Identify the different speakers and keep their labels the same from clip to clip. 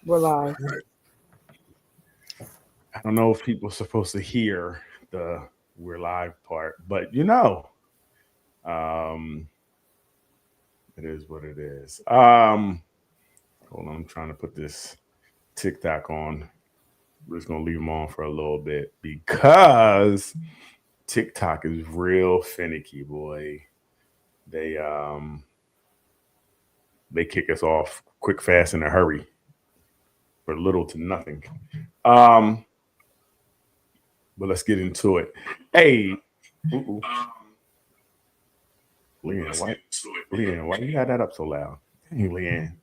Speaker 1: We're live.
Speaker 2: I don't know if people are supposed to hear the we're live part, but um, it is what it is. Hold on, I'm trying to put this TikTok on. We're just gonna leave them on for a little bit because TikTok is real finicky, boy. They um they kick us off quick, fast, in a hurry for little to nothing. Um, but let's get into it. Hey, ooh, Leanne, why you got that up so loud? Hey, Leanne.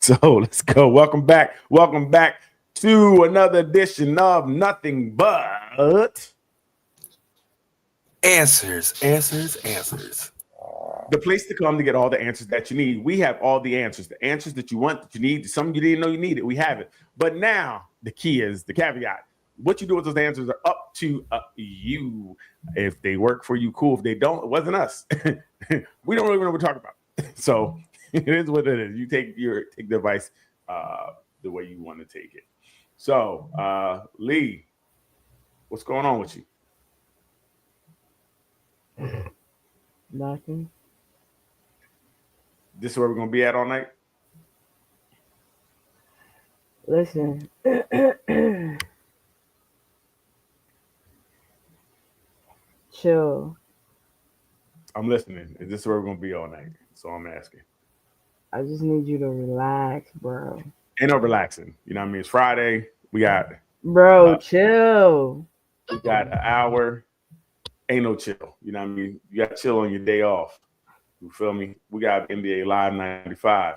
Speaker 2: So let's go. Welcome back. Welcome back to another edition of Nothing But
Speaker 3: Answers.
Speaker 2: The place to come to get all the answers that you need. We have all the answers that you want, that you need, some you didn't know you needed. We have it. But now the key is the caveat. What you do with those answers are up to you. If they work for you, cool. If they don't, it wasn't us. We don't really know what we're talking about. So it is what it is. You take the advice the way you want to take it. So Lee, what's going on with you?
Speaker 1: Nothing.
Speaker 2: This is where we're gonna be at all night.
Speaker 1: Listen. Chill.
Speaker 2: I'm listening. Is this where we're gonna be all night? So I'm asking.
Speaker 1: I just need you to relax, bro.
Speaker 2: Ain't no relaxing. You know what I mean? It's Friday. We got
Speaker 1: Chill.
Speaker 2: we got an hour. Ain't no chill. You know what I mean? You got to chill on your day off. You feel me? We got NBA Live 95.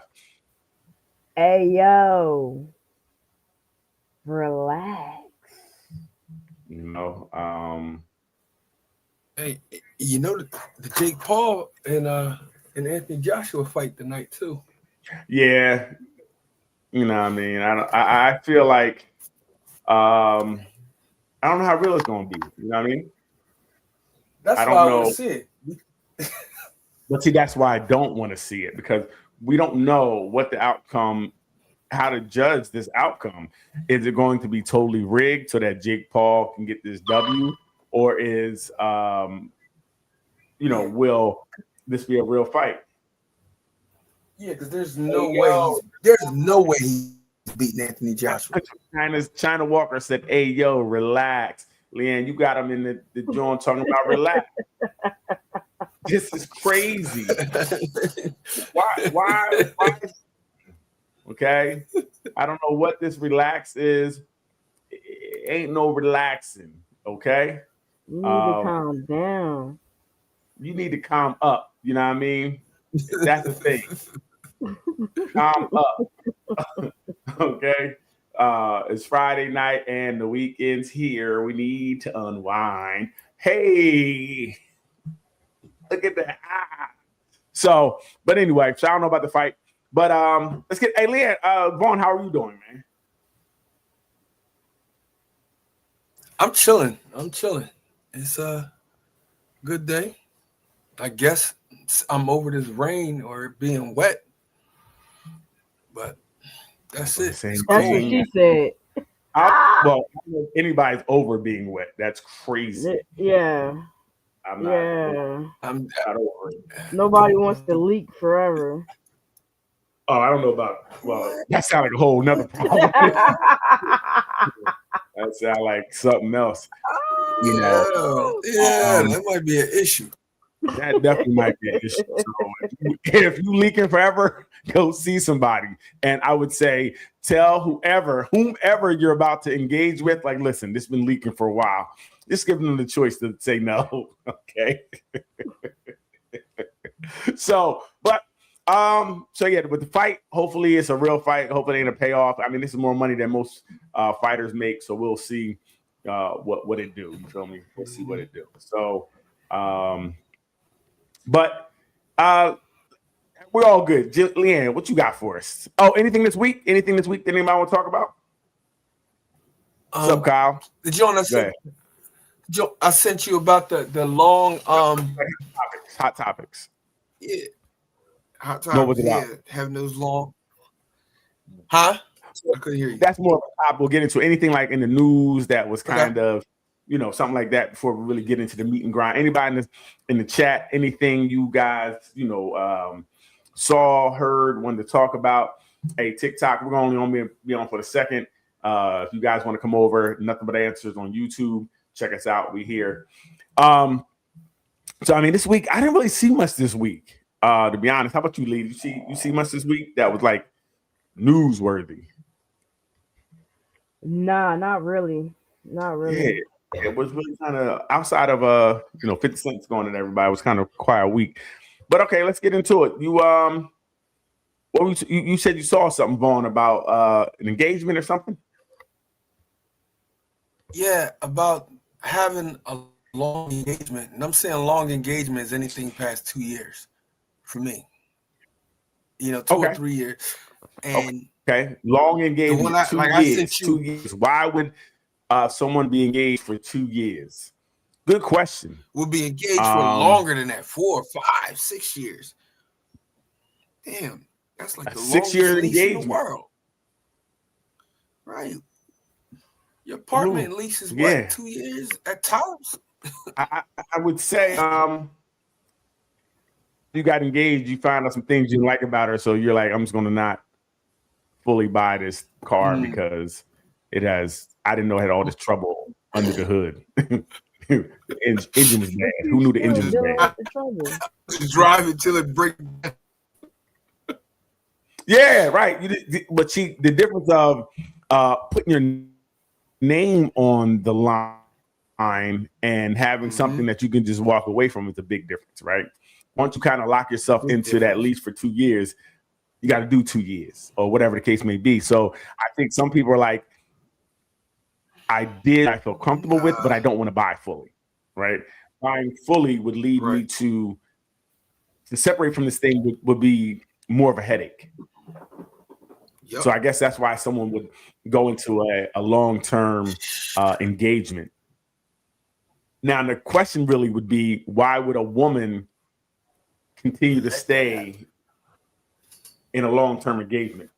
Speaker 1: Hey, yo. Relax.
Speaker 2: You know,
Speaker 3: Hey, you know the Jake Paul and Anthony Joshua fight tonight too.
Speaker 2: yeah. You know what I mean? I feel like I don't know how real it's gonna be. You know what I mean?
Speaker 3: That's
Speaker 2: I
Speaker 3: why
Speaker 2: don't
Speaker 3: I want
Speaker 2: know.
Speaker 3: to see it.
Speaker 2: But see, that's why I don't want to see it, because we don't know what the outcome, how to judge this outcome. Is it going to be totally rigged so that Jake Paul can get this W, or is will this be a real fight?
Speaker 3: Yeah, because there's no way he's beating Anthony Joshua.
Speaker 2: China Walker said, "Hey, yo, relax." Leanne, you got him in the joint talking about relax. This is crazy. Why? Okay. I don't know what this relax is. It ain't no relaxing. Okay.
Speaker 1: You need to calm down.
Speaker 2: You need to calm up. You know what I mean? That's the thing. Calm up. Okay. It's Friday night and the weekend's here. We need to unwind. Hey, look at that. So, but anyway, so I don't know about the fight. But let's get Leanne, Vaughn, how are you doing, man?
Speaker 3: I'm chilling. It's a good day. I guess I'm over this rain or it being wet. But that's it.
Speaker 1: That's what she said.
Speaker 2: Well, anybody's over being wet. That's crazy.
Speaker 1: Yeah.
Speaker 2: I'm not
Speaker 3: over it.
Speaker 1: Nobody wants to leak forever.
Speaker 2: Oh, I don't know about. Well, that sounds like a whole nother problem. That sounds like something else.
Speaker 3: You know, that might be an issue.
Speaker 2: That definitely might be an issue. So if you leaking forever, go see somebody. And I would say, tell whomever you're about to engage with, like, listen, this has been leaking for a while. Just give them the choice to say no. Okay. So yeah, with the fight, hopefully it's a real fight. Hopefully it ain't a payoff. I mean, this is more money than most fighters make, so we'll see what it do. You feel me? We'll see what it do. So, but we're all good. Leanne, what you got for us? Oh, anything this week? Anything this week that anybody want to talk about? What's up, Kyle?
Speaker 3: I sent you about the long
Speaker 2: hot topics.
Speaker 3: Yeah. Hot topics.
Speaker 2: What was it about?
Speaker 3: Having those long. Huh? I couldn't hear you.
Speaker 2: That's more of a topic. We'll get into anything like in the news that was
Speaker 3: Okay.
Speaker 2: kind of, something like that before we really get into the meat and grind. Anybody in the chat, anything you guys, saw, heard, wanted to talk about? Hey, TikTok, we're only be on for the second. If you guys want to come over, Nothing But Answers on YouTube, check us out. We here. So I mean, this week I didn't really see much this week. To be honest, how about you, Lee? You see much this week that was like newsworthy?
Speaker 1: Nah, not really. Not really.
Speaker 2: Yeah, it was really kind of outside of 50 Cent's going and everybody. It was kind of quiet week. But okay, let's get into it. You said you saw something, Vaughn, about an engagement or something?
Speaker 3: Yeah, about having a long engagement. And I'm saying long engagement is anything past 2 years for me. 2 or 3 years. And
Speaker 2: okay, long engagement, 2 years. 2 years. Why would someone be engaged for 2 years? Good question.
Speaker 3: We'll be engaged for longer than that, 4, 5, 6 years. Damn, that's like the
Speaker 2: 6 year engagement
Speaker 3: in the world, right? Your apartment lease is what, 2 years at times?
Speaker 2: I would say you got engaged, you found out some things you didn't like about her, so you're like, I'm just going to not fully buy this car because I didn't know it had all this trouble under the hood. The engine was bad. Who knew the engine was bad?
Speaker 3: Drive it till it breaks.
Speaker 2: Yeah, right. But the difference of putting your name on the line and having something that you can just walk away from is a big difference, right? Once you kind of lock yourself into that lease for 2 years, you got to do 2 years or whatever the case may be. So I think some people are like, I feel comfortable with, but I don't want to buy fully, right? Buying fully would lead me to separate from this thing would be more of a headache. Yep. So I guess that's why someone would go into a long-term engagement. Now, the question really would be, why would a woman continue to stay in a long-term engagement?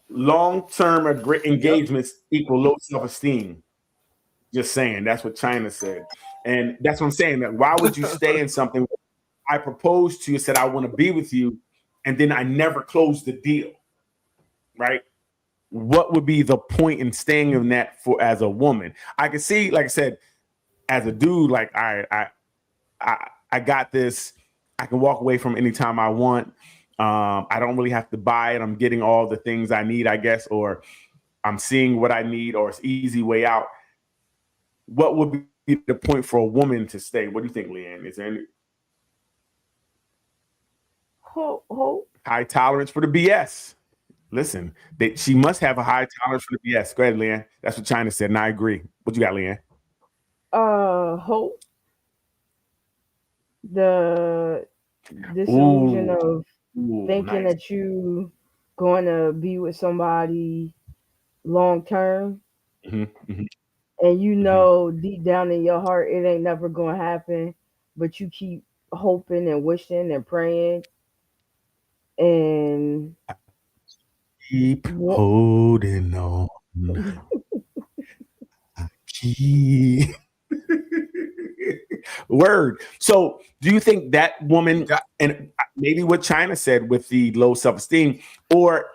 Speaker 2: Long-term engagements equal low self-esteem. Just saying, that's what China said. And that's what I'm saying, that why would you stay in something? I proposed to you, said I want to be with you, and then I never closed the deal, right? What would be the point in staying in that as a woman? I can see, like I said, as a dude, like I got this. I can walk away from anytime I want. I don't really have to buy it. I'm getting all the things I need, I guess, or I'm seeing what I need, or it's easy way out. What would be the point for a woman to stay? What do you think, Leanne? Is there any high tolerance for the BS? Listen, she must have a high tolerance for the BS. Go ahead, Leanne. That's what China said, and I agree. What you got, Leanne?
Speaker 1: Hope. The disillusion of thinking that you going to be with somebody long term, and deep down in your heart it ain't never going to happen, but you keep hoping and wishing and praying and
Speaker 2: keep holding on. Word. So do you think that woman, and maybe what China said with the low self-esteem, or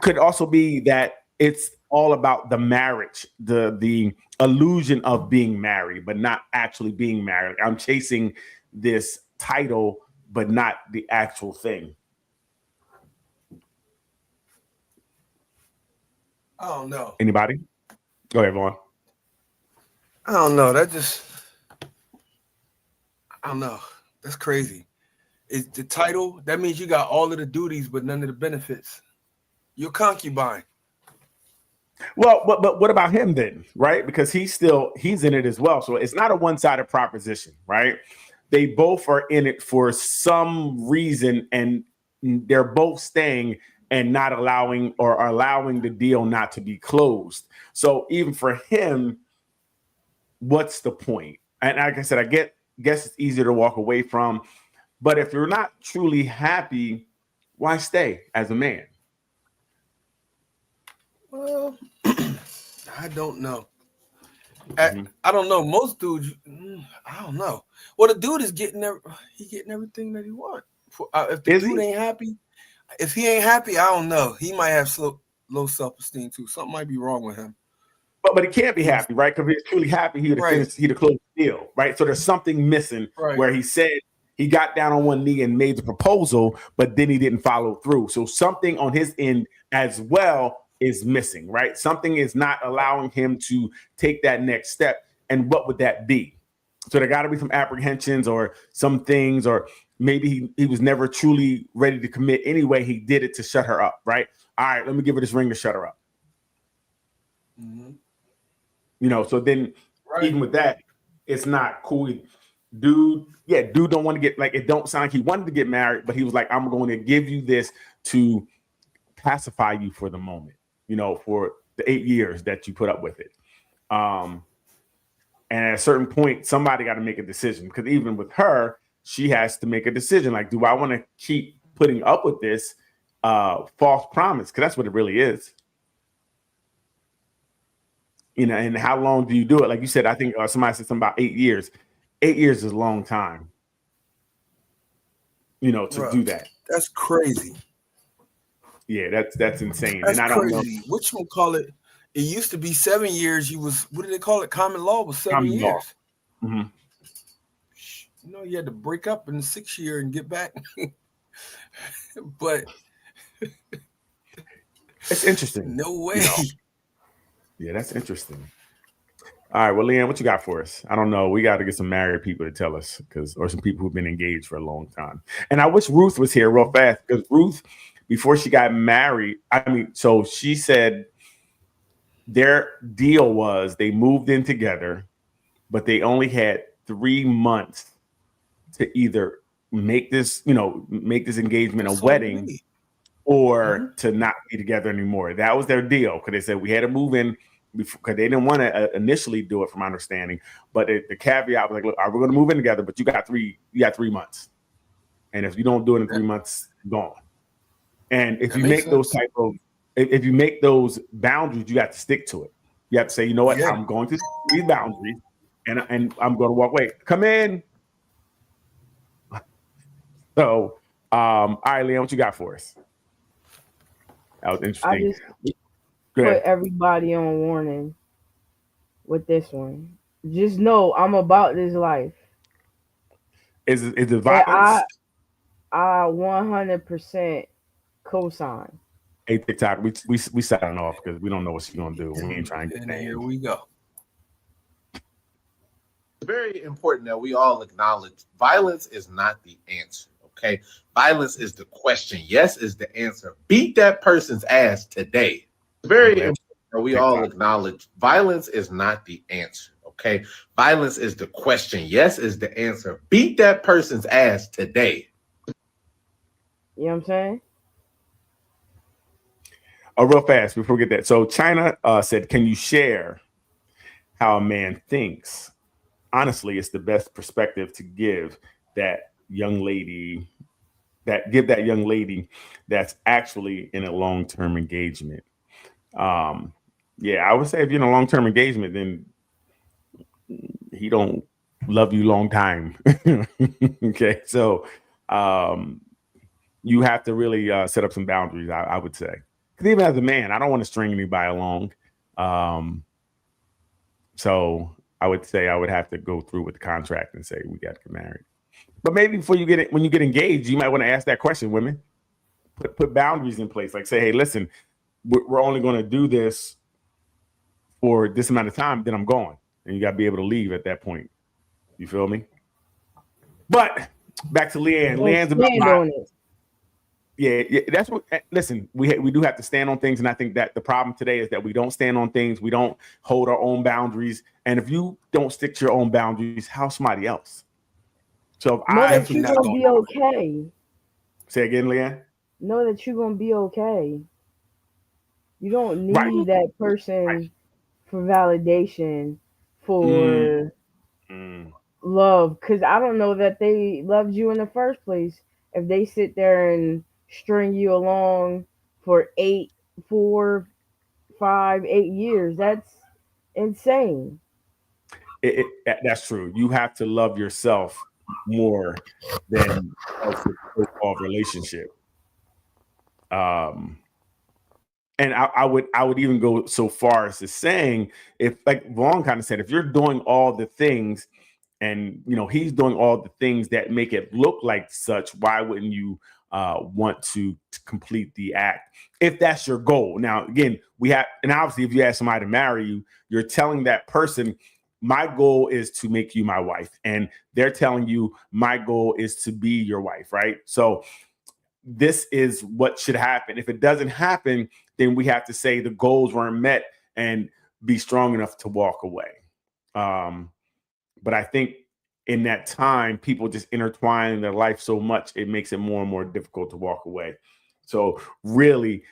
Speaker 2: could also be that it's all about the marriage, the illusion of being married, but not actually being married? I'm chasing this title, but not the actual thing.
Speaker 3: I don't know.
Speaker 2: Anybody? Go ahead, Vaughn.
Speaker 3: I don't know. I don't know. That's crazy. It's the title. That means you got all of the duties, but none of the benefits. You're a concubine.
Speaker 2: Well, but what about him then, right? Because he's in it as well. So it's not a one-sided proposition, right? They both are in it for some reason, and they're both staying and not allowing the deal not to be closed. So even for him, what's the point? And like I said, I guess it's easier to walk away from, but if you're not truly happy, why stay as a man?
Speaker 3: Well, I don't know.
Speaker 2: Mhm.
Speaker 3: I don't know. Most dudes, I don't know. Well, the dude is getting everything that he wants. If the
Speaker 2: Is
Speaker 3: dude
Speaker 2: he?
Speaker 3: ain't happy, if he ain't happy, I don't know. He might have low self esteem too. Something might be wrong with him.
Speaker 2: But he can't be
Speaker 3: He was
Speaker 2: happy, right? Because if he's truly happy, he would have
Speaker 3: right,
Speaker 2: finished, he'd have closed the deal, right? So there's something missing
Speaker 3: right.
Speaker 2: where he said he got down on one knee and made the proposal, but then he didn't follow through. So something on his end as well is missing, right? Something is not allowing him to take that next step. And what would that be? So there got to be some apprehensions or some things, or maybe he was never truly ready to commit anyway. He did it to shut her up, right? All right, let me give her this ring to shut her up.
Speaker 3: Mm-hmm.
Speaker 2: So then
Speaker 3: Right.
Speaker 2: even with that, it's not cool. Dude don't want to get, like, it don't sound like he wanted to get married, but he was like, I'm going to give you this to pacify you for the moment, for the 8 years that you put up with it. And at a certain point, somebody got to make a decision, because even with her, she has to make a decision. Like, do I want to keep putting up with this false promise? Because that's what it really is. And how long do you do it? Like you said, I think somebody said something about 8 years. 8 years is a long time, to
Speaker 3: Bruh,
Speaker 2: do that.
Speaker 3: That's crazy.
Speaker 2: Yeah, that's insane.
Speaker 3: That's
Speaker 2: And I don't know.
Speaker 3: crazy. Which one call it? It used to be 7 years. What did they call it? Common law was 7
Speaker 2: Common law.
Speaker 3: years.
Speaker 2: Mm-hmm.
Speaker 3: You had to break up in the 6th year and get back. But
Speaker 2: it's interesting.
Speaker 3: No way.
Speaker 2: Yeah, that's interesting. All right, well, Leanne, what you got for us? I don't know. We got to get some married people to tell us, or some people who've been engaged for a long time. And I wish Ruth was here real fast, because Ruth, before she got married, so she said their deal was they moved in together, but they only had 3 months to either make this engagement a wedding or to not be together anymore. That was their deal, because they said we had to move in because they didn't want to initially do it, from my understanding. But the caveat was like, look, we're going to move in together, but you got 3 months. And if you don't do it in 3 months, gone. And if you make those if you make those boundaries, you have to stick to it. You have to say, you know what,
Speaker 3: Yeah.
Speaker 2: I'm going to these boundaries, and I'm going to walk away. Come in. So, all right, Leanne, what you got for us? That was interesting.
Speaker 1: I just put everybody on warning with this one. Just know I'm about this life.
Speaker 2: Is it violence?
Speaker 1: I 100% co-sign.
Speaker 2: Hey, TikTok, we signing off because we don't know what she's gonna do. We ain't trying to get named.
Speaker 3: Here we go.
Speaker 4: It's very important that we all acknowledge violence is not the answer. Okay, violence is the question. Yes is the answer. Beat that person's ass today. It's very important that we all acknowledge violence is not the answer. Okay, violence is the question. Yes is the answer. Beat that person's ass today.
Speaker 1: You know what I'm saying?
Speaker 2: Oh, real fast before we get that. So China said, can you share how a man thinks? Honestly, it's the best perspective to give that young lady that's actually in a long-term engagement. Yeah, I would say if you're in a long-term engagement, then he don't love you long time. Okay, so you have to really set up some boundaries, I would say. Because even as a man, I don't want to string anybody along. So I would say I would have to go through with the contract and say we got to get married. But maybe when you get engaged, you might want to ask that question, women. Put boundaries in place. Like say, hey, listen, we're only going to do this for this amount of time, then I'm gone. And you got to be able to leave at that point. You feel me? But back to Leanne. Leanne's about Yeah, that's what. Listen, we do have to stand on things, and I think that the problem today is that we don't stand on things. We don't hold our own boundaries, and if you don't stick to your own boundaries, how's somebody else? So
Speaker 1: know that you're gonna be okay.
Speaker 2: Say again, Leanne.
Speaker 1: Know that you're gonna be okay. You don't need that person for validation, for love, because I don't know that they loved you in the first place if they sit there and string you along for 4, 5, 8 years. That's insane.
Speaker 2: That's true. You have to love yourself more than a so-called relationship. And I would even go so far as to saying, if, like Vaughn kind of said, if you're doing all the things and he's doing all the things that make it look like such, why wouldn't you want to complete the act if that's your goal? Now, again, and obviously if you ask somebody to marry you, you're telling that person, my goal is to make you my wife, and they're telling you, my goal is to be your wife, right? So this is what should happen. If it doesn't happen, then we have to say the goals weren't met and be strong enough to walk away. But I think in that time, people just intertwine their life so much, it makes it more and more difficult to walk away. So really,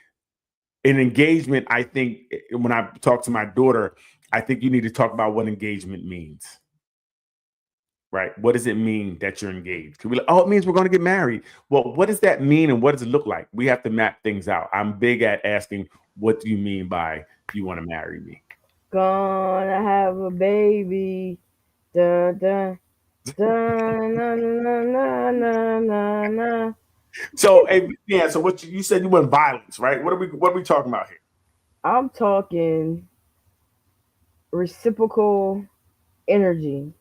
Speaker 2: in engagement, I think when I talk to my daughter, I think you need to talk about what engagement means. Right? What does it mean that you're engaged? Could we it means we're going to get married. Well, what does that mean and what does it look like? We have to map things out. I'm big at asking, what do you mean by you want to marry me?
Speaker 1: Gonna have a baby. Dun, dun, dun, na, na, na, na, na, na.
Speaker 2: So, so what you said you want violence, right? What are we talking about here?
Speaker 1: I'm talking reciprocal energy.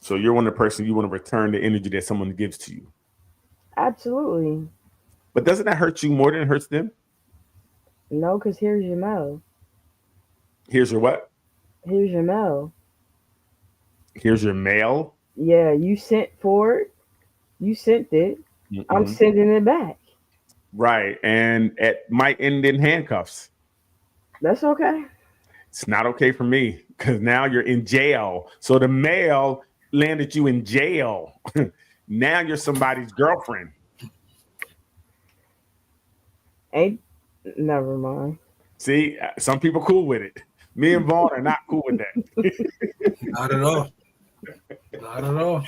Speaker 2: So you're one of the person you want to return the energy that someone gives to you.
Speaker 1: Absolutely.
Speaker 2: But doesn't that hurt you more than it hurts them?
Speaker 1: No, because here's your mail.
Speaker 2: Here's your what?
Speaker 1: Here's your mail.
Speaker 2: Here's your mail?
Speaker 1: Yeah, you sent for it. You sent it. Mm-hmm. I'm sending it back.
Speaker 2: Right. And it might end in handcuffs.
Speaker 1: That's okay.
Speaker 2: It's not okay for me because now you're in jail. So the mail landed you in jail. Now you're somebody's girlfriend.
Speaker 1: Never mind.
Speaker 2: See, some people cool with it. Me and Vaughn are not cool with that.
Speaker 3: Not at all. Not at all.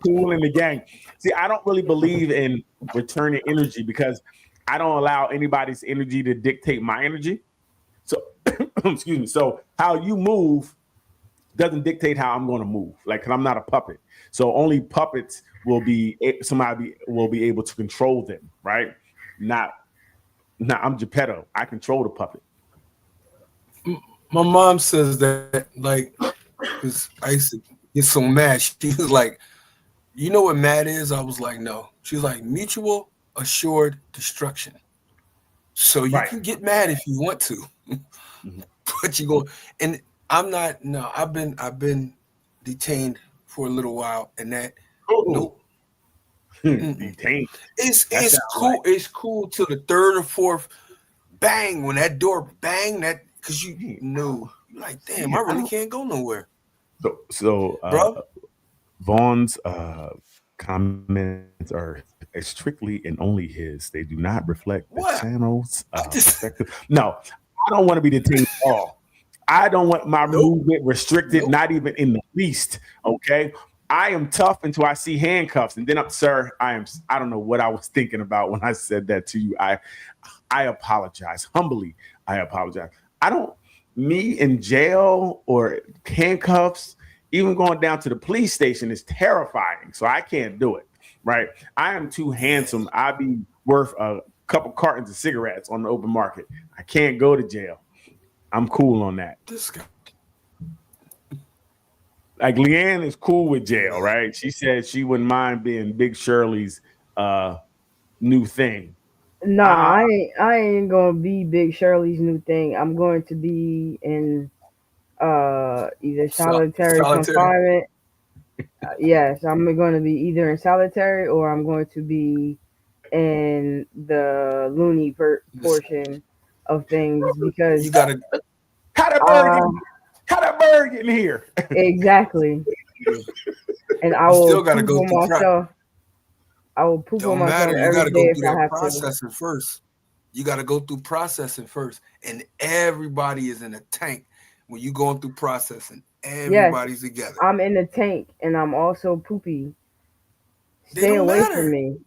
Speaker 2: Cool in the gang. See, I don't really believe in returning energy because I don't allow anybody's energy to dictate my energy. So, excuse me. So how you move doesn't dictate how I'm going to move. Like, cause I'm not a puppet. So only puppets somebody will be able to control them, right? Not I'm Geppetto. I control the puppet.
Speaker 3: My mom says that, like, because I used to get so mad. She was like, you know what mad is? I was like, no. She's like, mutual assured destruction. So you can get mad if you want to, but you go. And I'm not. No, I've been detained for a little while, and that. Nope.
Speaker 2: Detained.
Speaker 3: It's cool. Right. It's cool till the third or fourth bang when that door bang that because you know you're like, damn, I really can't go nowhere.
Speaker 2: So Vaughn's comments are strictly and only his. They do not reflect the channel's perspective. No, I don't want to be detained at all. I don't want my movement restricted, not even in the least. Okay. I am tough until I see handcuffs. And then sir, I don't know what I was thinking about when I said that to you. I apologize. Humbly, I apologize. Me in jail or handcuffs, even going down to the police station is terrifying. So I can't do it. Right. I am too handsome. I'd be worth a couple cartons of cigarettes on the open market. I can't go to jail. I'm cool on that.
Speaker 3: This guy.
Speaker 2: Like Leanne is cool with jail, right? She said she wouldn't mind being Big Shirley's new thing.
Speaker 1: No, I ain't gonna be Big Shirley's new thing. I'm going to be in either solitary confinement. Yes, I'm going to be either in solitary or I'm going to be in the loony portion of things because
Speaker 3: you gotta.
Speaker 2: How that bird get in here?
Speaker 1: Exactly. And I will
Speaker 3: still gotta go through
Speaker 1: myself. I will poop on myself every day if I have
Speaker 3: processing first. You got to go through processing first, and everybody is in a tank when you going through processing. Everybody's together.
Speaker 1: I'm in the tank, and I'm also poopy. Stay away from me.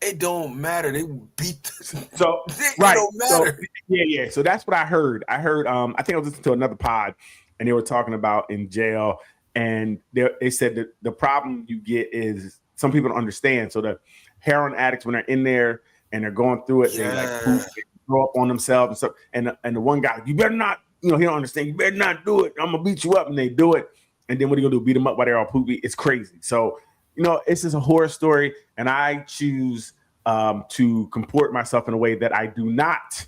Speaker 3: It don't matter. They beat.
Speaker 2: So
Speaker 3: it
Speaker 2: right.
Speaker 3: don't matter.
Speaker 2: So, yeah. So that's what I heard. I think I was listening to another pod, and they were talking about in jail, and they said that the problem you get is some people don't understand. So the heroin addicts, when they're in there and they're going through it, they throw up on themselves and stuff. And the one guy, you better not, he don't understand. You better not do it. I'm gonna beat you up, and they do it. And then what are you gonna do? Beat them up while they're all poopy? It's crazy. So it's just a horror story, and I choose to comport myself in a way that I do not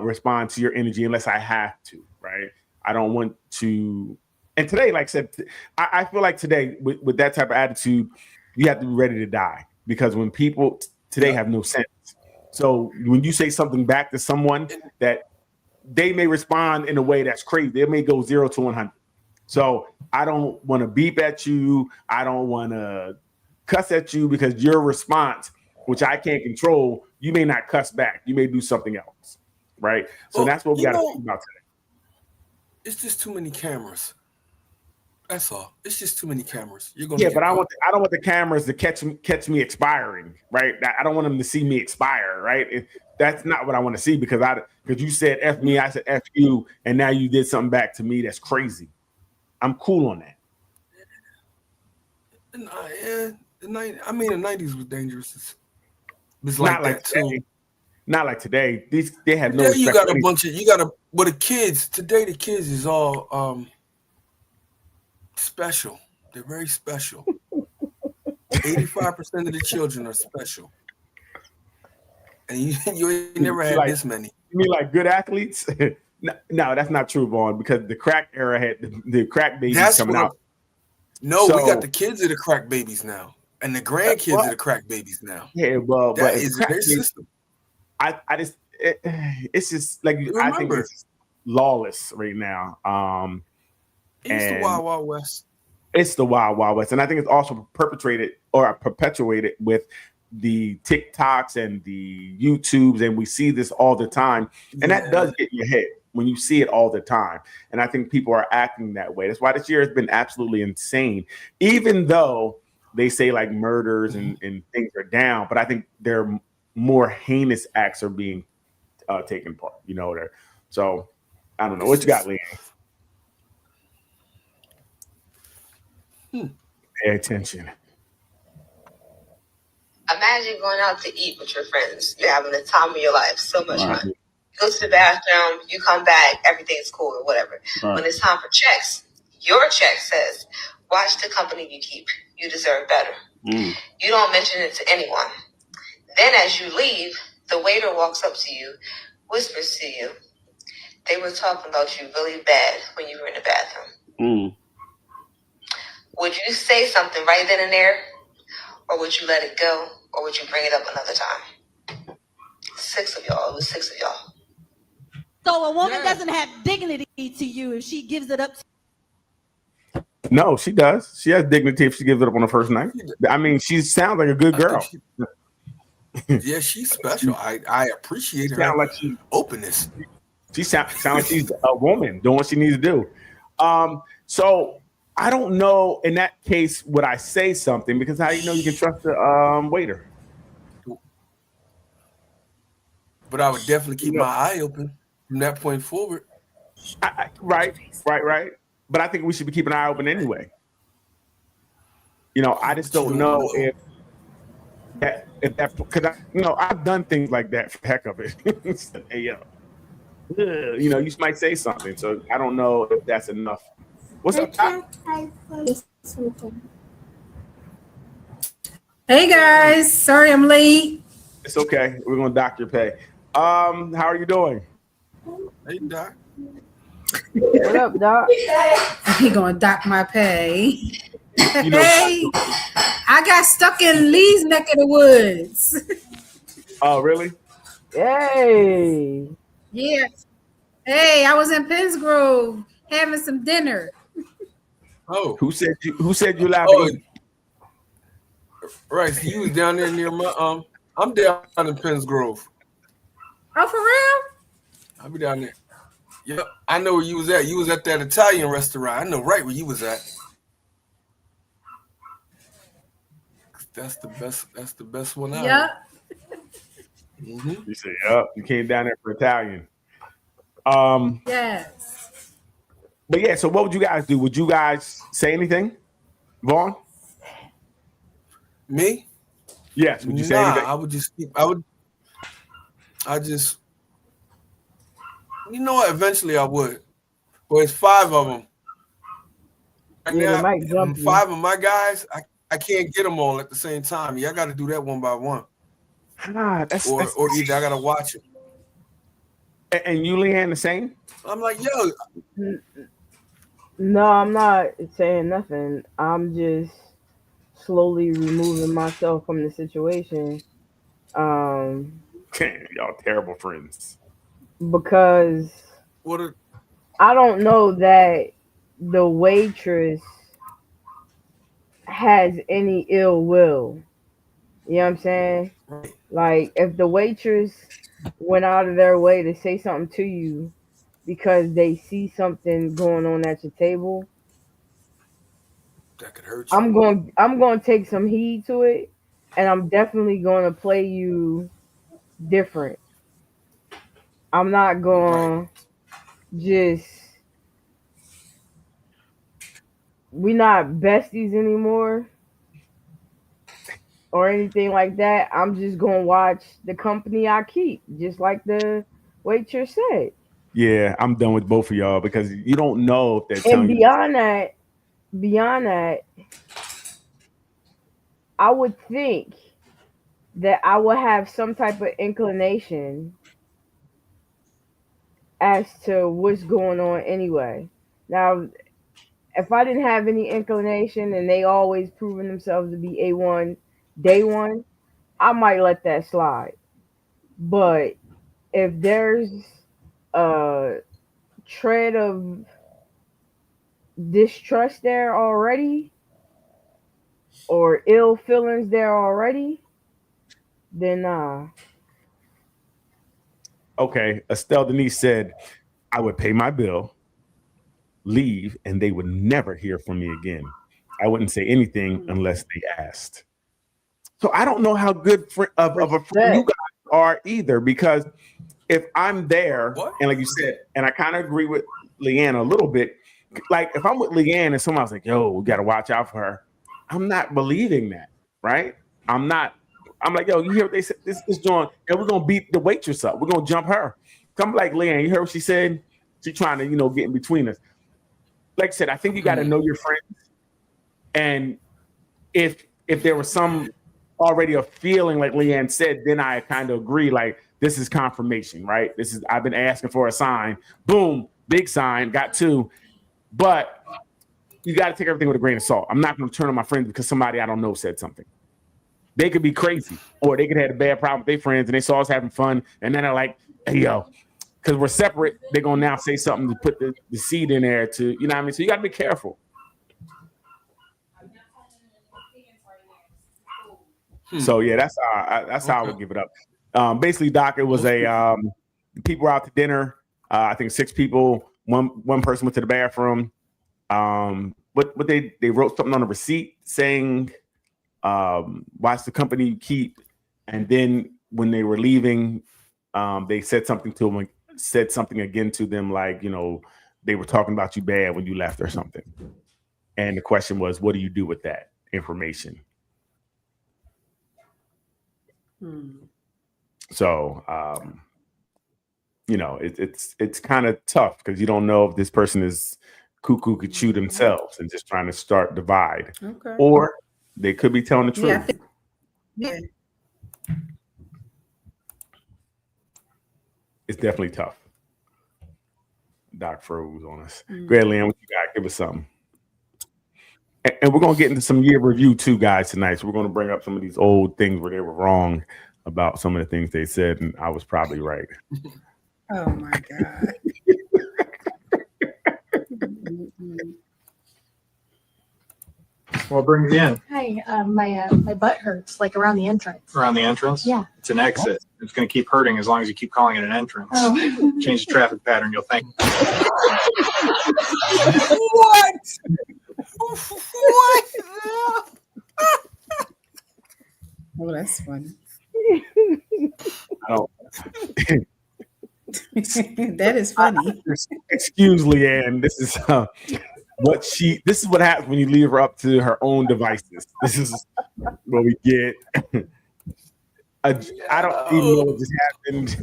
Speaker 2: respond to your energy unless I have to. Right? I don't want to. And today, like I said, I feel like today with that type of attitude, you have to be ready to die, because when people today have no sense. So when you say something back to someone, that they may respond in a way that's crazy. They may go 0 to 100. So I don't want to beep at you. I don't want to cuss at you, because your response, which I can't control, you may not cuss back. You may do something else, right? So that's what we got to think about today.
Speaker 3: It's just too many cameras. That's all. It's just too many cameras. You're gonna
Speaker 2: but I don't want the cameras to catch me expiring, right? I don't want them to see me expire, right? That's not what I want to see, because you said F me, I said F you, and now you did something back to me that's crazy. I'm cool on that.
Speaker 3: The 90s was dangerous. It was
Speaker 2: not like today. Not like today. They had no.
Speaker 3: You got the kids today. The kids is all special. They're very special. 85% of the children are special, and you ain't never had this many.
Speaker 2: You mean like good athletes? No, that's not true, Vaughn, because the crack era had the crack babies coming out.
Speaker 3: No, we got the kids of the crack babies now, and the grandkids of the crack babies now.
Speaker 2: Yeah, well,
Speaker 3: that is their system.
Speaker 2: It's just like I think it's lawless right now.
Speaker 3: It's the Wild Wild West.
Speaker 2: It's the Wild Wild West, and I think it's also perpetuated with the TikToks and the YouTubes, and we see this all the time, and that does get in your head when you see it all the time. And I think people are acting that way. That's why this year has been absolutely insane, even though they say like murders and things are down, but I think there more heinous acts are being taken part. So I don't know what you got, Leanne. Pay attention.
Speaker 5: Imagine going out to eat with your friends. You're having the time of your life. So much fun. You go to the bathroom, you come back, everything's cool or whatever. When it's time for checks, your check says, watch the company you keep. You deserve better. You don't mention it to anyone. Then as you leave, the waiter walks up to you, whispers to you, they were talking about you really bad when you were in the bathroom. Would you say something right then and there? Or would you let it go? Or would you bring it up another time? 6 of y'all. It was 6 of y'all.
Speaker 6: So a woman doesn't have dignity to you if she gives it up to you?
Speaker 2: No, she does. She has dignity if she gives it up on the first night. I mean, she sounds like a good girl.
Speaker 3: Yeah, she's special. I appreciate her
Speaker 2: like
Speaker 3: openness.
Speaker 2: She sounds like she's a woman doing what she needs to do. So I don't know in that case would I say something, because how do you know you can trust the waiter?
Speaker 3: But I would definitely keep my eye open from that point forward.
Speaker 2: Right. But I think we should be keeping an eye open anyway. I just don't know if that because I've done things like that for the heck of it. Hey, you might say something, so I don't know if that's enough. What's up, Doc?
Speaker 7: Hey guys, sorry I'm late.
Speaker 2: It's okay. We're gonna dock your pay. How are you doing?
Speaker 3: Hey, Doc.
Speaker 1: What up, Doc?
Speaker 7: He gonna dock my pay. Hey, I got stuck in Lee's neck of the woods.
Speaker 2: Oh, really?
Speaker 1: Hey.
Speaker 7: Yeah. Hey, I was in Pennsgrove having some dinner.
Speaker 3: Oh,
Speaker 2: who said you lied? Oh,
Speaker 3: right. So you was down there near my I'm down in Pennsgrove.
Speaker 7: Oh, for real?
Speaker 3: I'll be down there. Yep, I know where you was at. You was at that Italian restaurant. I know right where you was at. That's the best one out.
Speaker 7: Yep.
Speaker 2: You said, "Yep." You came down there for Italian.
Speaker 7: Yes.
Speaker 2: But yeah. So what would you guys do? Would you guys say anything, Vaughn?
Speaker 3: Me?
Speaker 2: Yes. Would you say anything?
Speaker 3: I would just keep. You know what? Eventually, I would. But it's 5 of them. Right
Speaker 1: Yeah,
Speaker 3: now, 5 of my guys, I can't get them all at the same time. Yeah, I got to do that one by one. Or either I got to watch it.
Speaker 2: And you, Leanne, the same?
Speaker 3: I'm like, yo.
Speaker 1: No, I'm not saying nothing. I'm just slowly removing myself from the situation.
Speaker 2: Y'all terrible friends.
Speaker 1: Because I don't know that the waitress has any ill will. You know what I'm saying? Like, if the waitress went out of their way to say something to you because they see something going on at your table,
Speaker 3: that could hurt you.
Speaker 1: I'm going to take some heed to it, and I'm definitely going to play you different. I'm not going to just... We're not besties anymore or anything like that. I'm just going to watch the company I keep, just like the waitress said.
Speaker 2: Yeah, I'm done with both of y'all because you don't know if they're
Speaker 1: telling
Speaker 2: you.
Speaker 1: And beyond that, I would think that I would have some type of inclination as to what's going on anyway. Now, if I didn't have any inclination and they always proven themselves to be A1 day one, I might let that slide. But if there's a tread of distrust there already or ill feelings there already, then nah.
Speaker 2: Okay, Estelle Denise said, I would pay my bill, leave, and they would never hear from me again. I wouldn't say anything unless they asked. So I don't know how good of a friend you guys are either, because if I'm there, and like you said, and I kind of agree with Leanne a little bit, like if I'm with Leanne and someone's like, yo, we got to watch out for her, I'm not believing that, right? I'm like, yo, you hear what they said? This joint, and we're going to beat the waitress up. We're going to jump her. Come like, Leanne, you heard what she said? She's trying to, get in between us. Like I said, I think you got to know your friends. And if there was some already a feeling, like Leanne said, then I kind of agree, like, this is confirmation, right? I've been asking for a sign. Boom, big sign, got 2. But you got to take everything with a grain of salt. I'm not going to turn on my friends because somebody I don't know said something. They could be crazy, or they could have a bad problem with their friends and they saw us having fun. And then they're like, hey, yo, because we're separate, they're going to now say something to put the seed in there to, you know what I mean? So you got to be careful. So, yeah, that's how I would give it up. Basically, Doc, it was people were out to dinner. I think 6 people. One person went to the bathroom. But they wrote something on the receipt saying, watch the company you keep. And then when they were leaving, they said something to them, said something again to them, like, they were talking about you bad when you left or something. And the question was, what do you do with that information? So, it's kind of tough because you don't know if this person is cuckoo could chew themselves and just trying to start divide, or they could be telling the truth.
Speaker 7: Yeah.
Speaker 2: It's definitely tough. Doc froze on us. Go ahead, Leanne, what you got? Give us something. And we're going to get into some year review too, guys, tonight. So we're going to bring up some of these old things where they were wrong about some of the things they said, and I was probably right.
Speaker 7: Oh my God.
Speaker 8: What brings you in?
Speaker 9: Hi, my butt hurts, like around the entrance.
Speaker 8: Around the entrance?
Speaker 9: Yeah.
Speaker 8: It's an exit. It's going to keep hurting as long as you keep calling it an entrance.
Speaker 9: Oh.
Speaker 8: Change the traffic pattern, you'll think.
Speaker 3: What? What?
Speaker 7: Oh, that's funny.
Speaker 2: I don't.
Speaker 7: That is funny.
Speaker 2: Excuse Leanne. This is This is what happens when you leave her up to her own devices. This is what we get. I don't even know what just happened.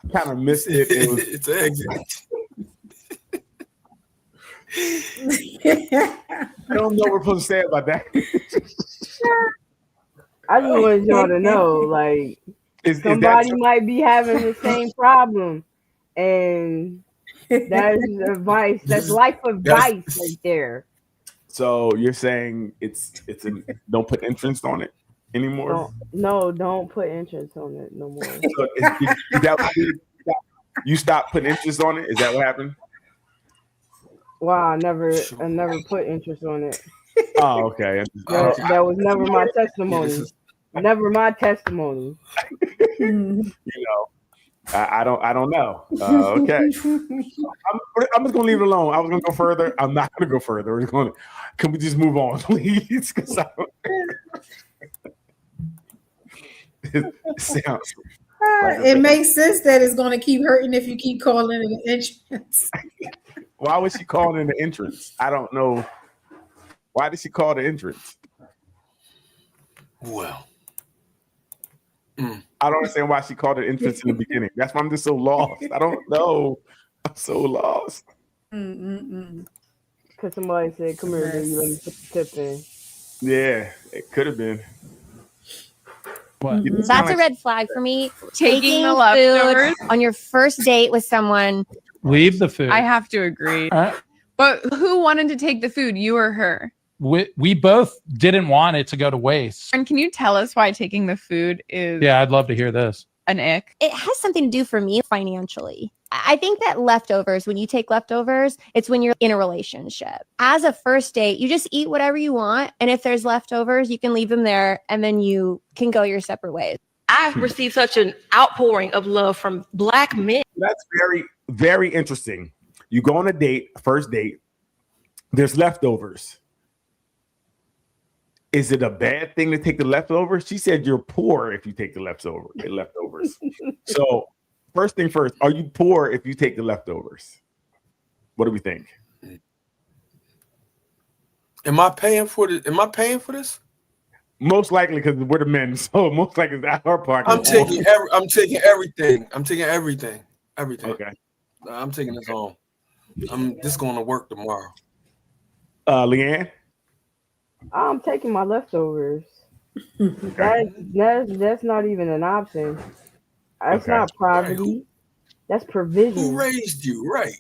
Speaker 2: I kind of missed it.
Speaker 3: It's an exit.
Speaker 2: I don't know what we're supposed to say about that.
Speaker 1: I just wanted y'all to know, like, somebody might be having the same problem, and that is advice. That's life advice right there.
Speaker 2: So you're saying don't put entrance on it anymore?
Speaker 1: No, don't put entrance on it no more.
Speaker 2: So is that what you stopped putting interest on it? Is that what happened?
Speaker 1: Wow, I never put interest on it.
Speaker 2: Oh, okay.
Speaker 1: That was never my testimony. Never my testimony.
Speaker 2: You know, I don't know. Okay, I'm just gonna leave it alone. I was gonna go further. I'm not gonna go further. Can we just move on, please? Because it sounds.
Speaker 7: It makes sense that it's going to keep hurting if you keep calling it an entrance.
Speaker 2: Why was she calling it an entrance? I don't know. Why did she call it an entrance?
Speaker 3: Well,
Speaker 2: I don't understand why she called it entrance in the beginning. That's why I'm just so lost. I don't know. I'm so lost.
Speaker 1: Because somebody said, "Come here, baby, let me put the tip in."
Speaker 2: Yeah, it could have been.
Speaker 10: That's a red flag for me. Taking
Speaker 11: the leftovers
Speaker 10: food on your first date with someone.
Speaker 11: Leave the food. I have to agree. But who wanted to take the food, you or her?
Speaker 12: We both didn't want it to go to waste.
Speaker 11: And can you tell us why taking the food is
Speaker 12: Yeah, I'd love to hear this.
Speaker 11: an ick?
Speaker 10: It has something to do for me financially. I think that leftovers, when you take leftovers, it's when you're in a relationship. As a first date, you just eat whatever you want. And if there's leftovers, you can leave them there and then you can go your separate ways.
Speaker 13: I've received such an outpouring of love from Black men.
Speaker 2: That's very, very interesting. You go on a date, first date, there's leftovers. Is it a bad thing to take the leftovers? She said you're poor if you take the leftovers. So first thing first, are you poor if you take the leftovers? What do we think?
Speaker 3: Am I paying for this?
Speaker 2: Most likely, because we're the men, so most likely that's our part.
Speaker 3: I'm taking everything. I'm taking everything.
Speaker 2: Okay.
Speaker 3: I'm taking this home. I'm just going to work tomorrow.
Speaker 2: Leanne?
Speaker 1: I'm taking my leftovers. That's not even an option. That's not poverty. That's provision.
Speaker 3: Who raised you? Right.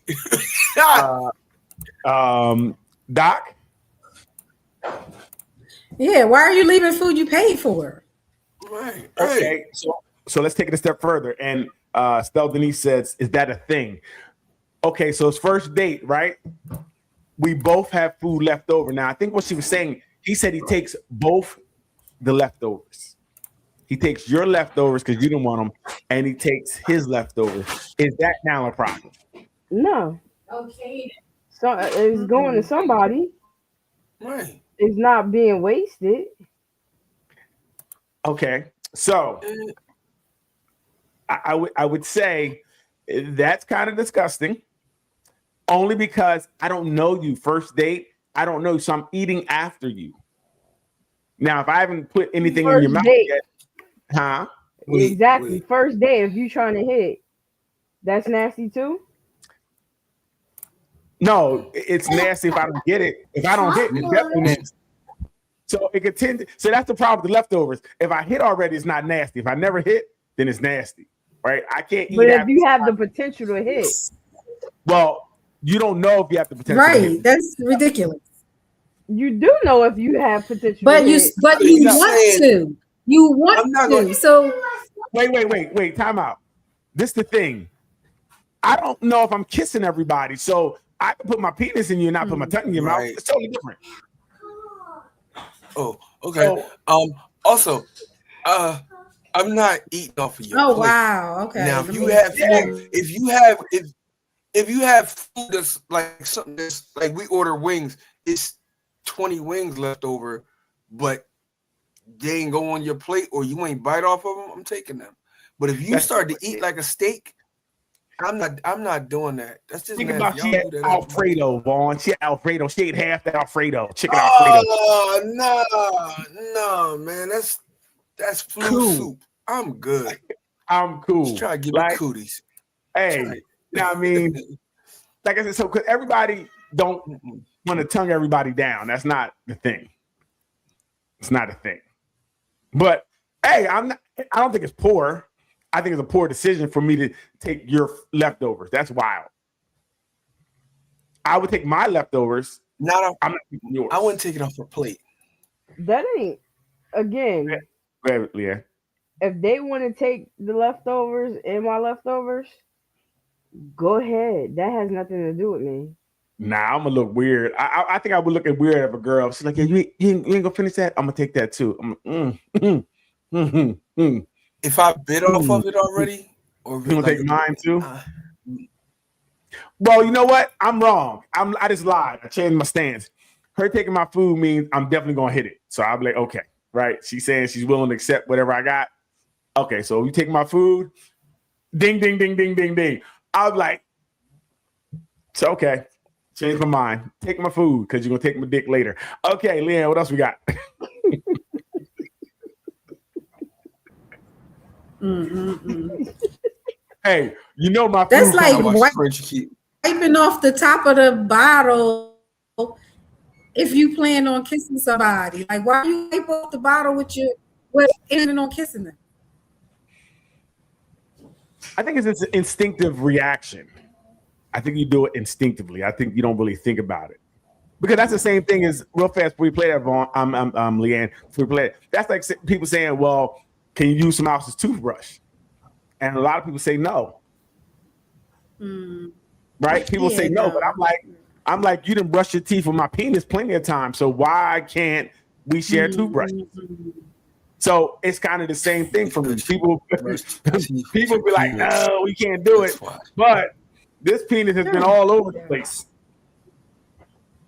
Speaker 2: Doc?
Speaker 7: Yeah, why are you leaving food you paid for?
Speaker 3: Right.
Speaker 2: Okay. So let's take it a step further. And Stella Denise says, is that a thing? Okay, so it's first date, right? We both have food left over. Now, I think what she was saying, he said he takes both the leftovers. He takes your leftovers because you didn't want them, and he takes his leftovers. Is that now a problem?
Speaker 1: No.
Speaker 7: Okay.
Speaker 1: So it's going to somebody.
Speaker 3: Right.
Speaker 1: It's not being wasted.
Speaker 2: Okay. So I would say that's kind of disgusting. Only because I don't know you. First date, I don't know you, so I'm eating after you. Now, if I haven't put anything in your mouth yet, huh?
Speaker 1: Exactly. First day, if you trying to hit, that's nasty too.
Speaker 2: No, it's nasty if I don't get it. If I don't hit, it's definitely nasty. So it could tend. So that's the problem with the leftovers. If I hit already, it's not nasty. If I never hit, then it's nasty, right? I can't eat.
Speaker 1: But if you have the potential to hit,
Speaker 2: well, you don't know if you have the potential.
Speaker 7: Right, that's ridiculous.
Speaker 1: You do know if you have potential.
Speaker 7: But you want to. You want to. So
Speaker 2: wait. Time out. This is the thing. I don't know if I'm kissing everybody, so I can put my penis in you and not put my tongue in your mouth. It's totally different.
Speaker 3: Oh, okay. Also, I'm not eating off of you.
Speaker 7: Oh, wow. Okay.
Speaker 3: Now, if you have food that's like something that's like we order wings, it's 20 wings left over, but they ain't go on your plate or you ain't bite off of them, I'm taking them. But if you start to eat like a steak, I'm not doing that. That's just
Speaker 2: think
Speaker 3: nasty.
Speaker 2: about she had Alfredo, Vaughn. She had Alfredo. She ate half the Alfredo, chicken Alfredo.
Speaker 3: Oh no, man. That's flu soup. I'm good.
Speaker 2: I'm cool.
Speaker 3: Just try to give
Speaker 2: like,
Speaker 3: me cooties.
Speaker 2: Hey, you know what I mean? Like I said, so because everybody don't want to tongue everybody down. That's not the thing. It's not a thing. But hey, I don't think it's poor. I think it's a poor decision for me to take your leftovers. That's wild. I would take my leftovers.
Speaker 3: I'm not
Speaker 2: yours.
Speaker 3: I wouldn't take it off her plate.
Speaker 1: That ain't again.
Speaker 2: Yeah.
Speaker 1: If they want to take the leftovers and my leftovers, go ahead. That has nothing to do with me.
Speaker 2: Nah, I'm gonna look weird. I think I would look weird if a girl. She's like, "Yeah, you ain't gonna finish that. I'm gonna take that too."
Speaker 3: If I bit off of it already, or
Speaker 2: you gonna take mine too? Well, you know what? I'm wrong. I just lied. I changed my stance. Her taking my food means I'm definitely gonna hit it. So I'll be like, okay, right? She's saying she's willing to accept whatever I got. Okay, so you take my food, ding, ding, ding, ding, ding, ding. I'll be like, so okay, change my mind. Take my food because you're gonna take my dick later. Okay, Leanne, what else we got? Hey, you know my
Speaker 7: That's
Speaker 2: food
Speaker 7: like
Speaker 3: wiping
Speaker 7: off the top of the bottle if you plan on kissing somebody. Like, why you wipe off the bottle with ending on kissing them?
Speaker 2: I think it's an instinctive reaction. I think you do it instinctively. I think you don't really think about it. Because that's the same thing as real fast. We play that, Vaughn. Leanne. We play it. That's like people saying, "Well, can you use someone else's toothbrush?" And a lot of people say no. Right? People say no, but I'm like, you didn't brush your teeth with my penis plenty of times. So why can't we share toothbrushes? So it's kind of the same thing for me. People be like, no, we can't do it. But this penis has been all over the place.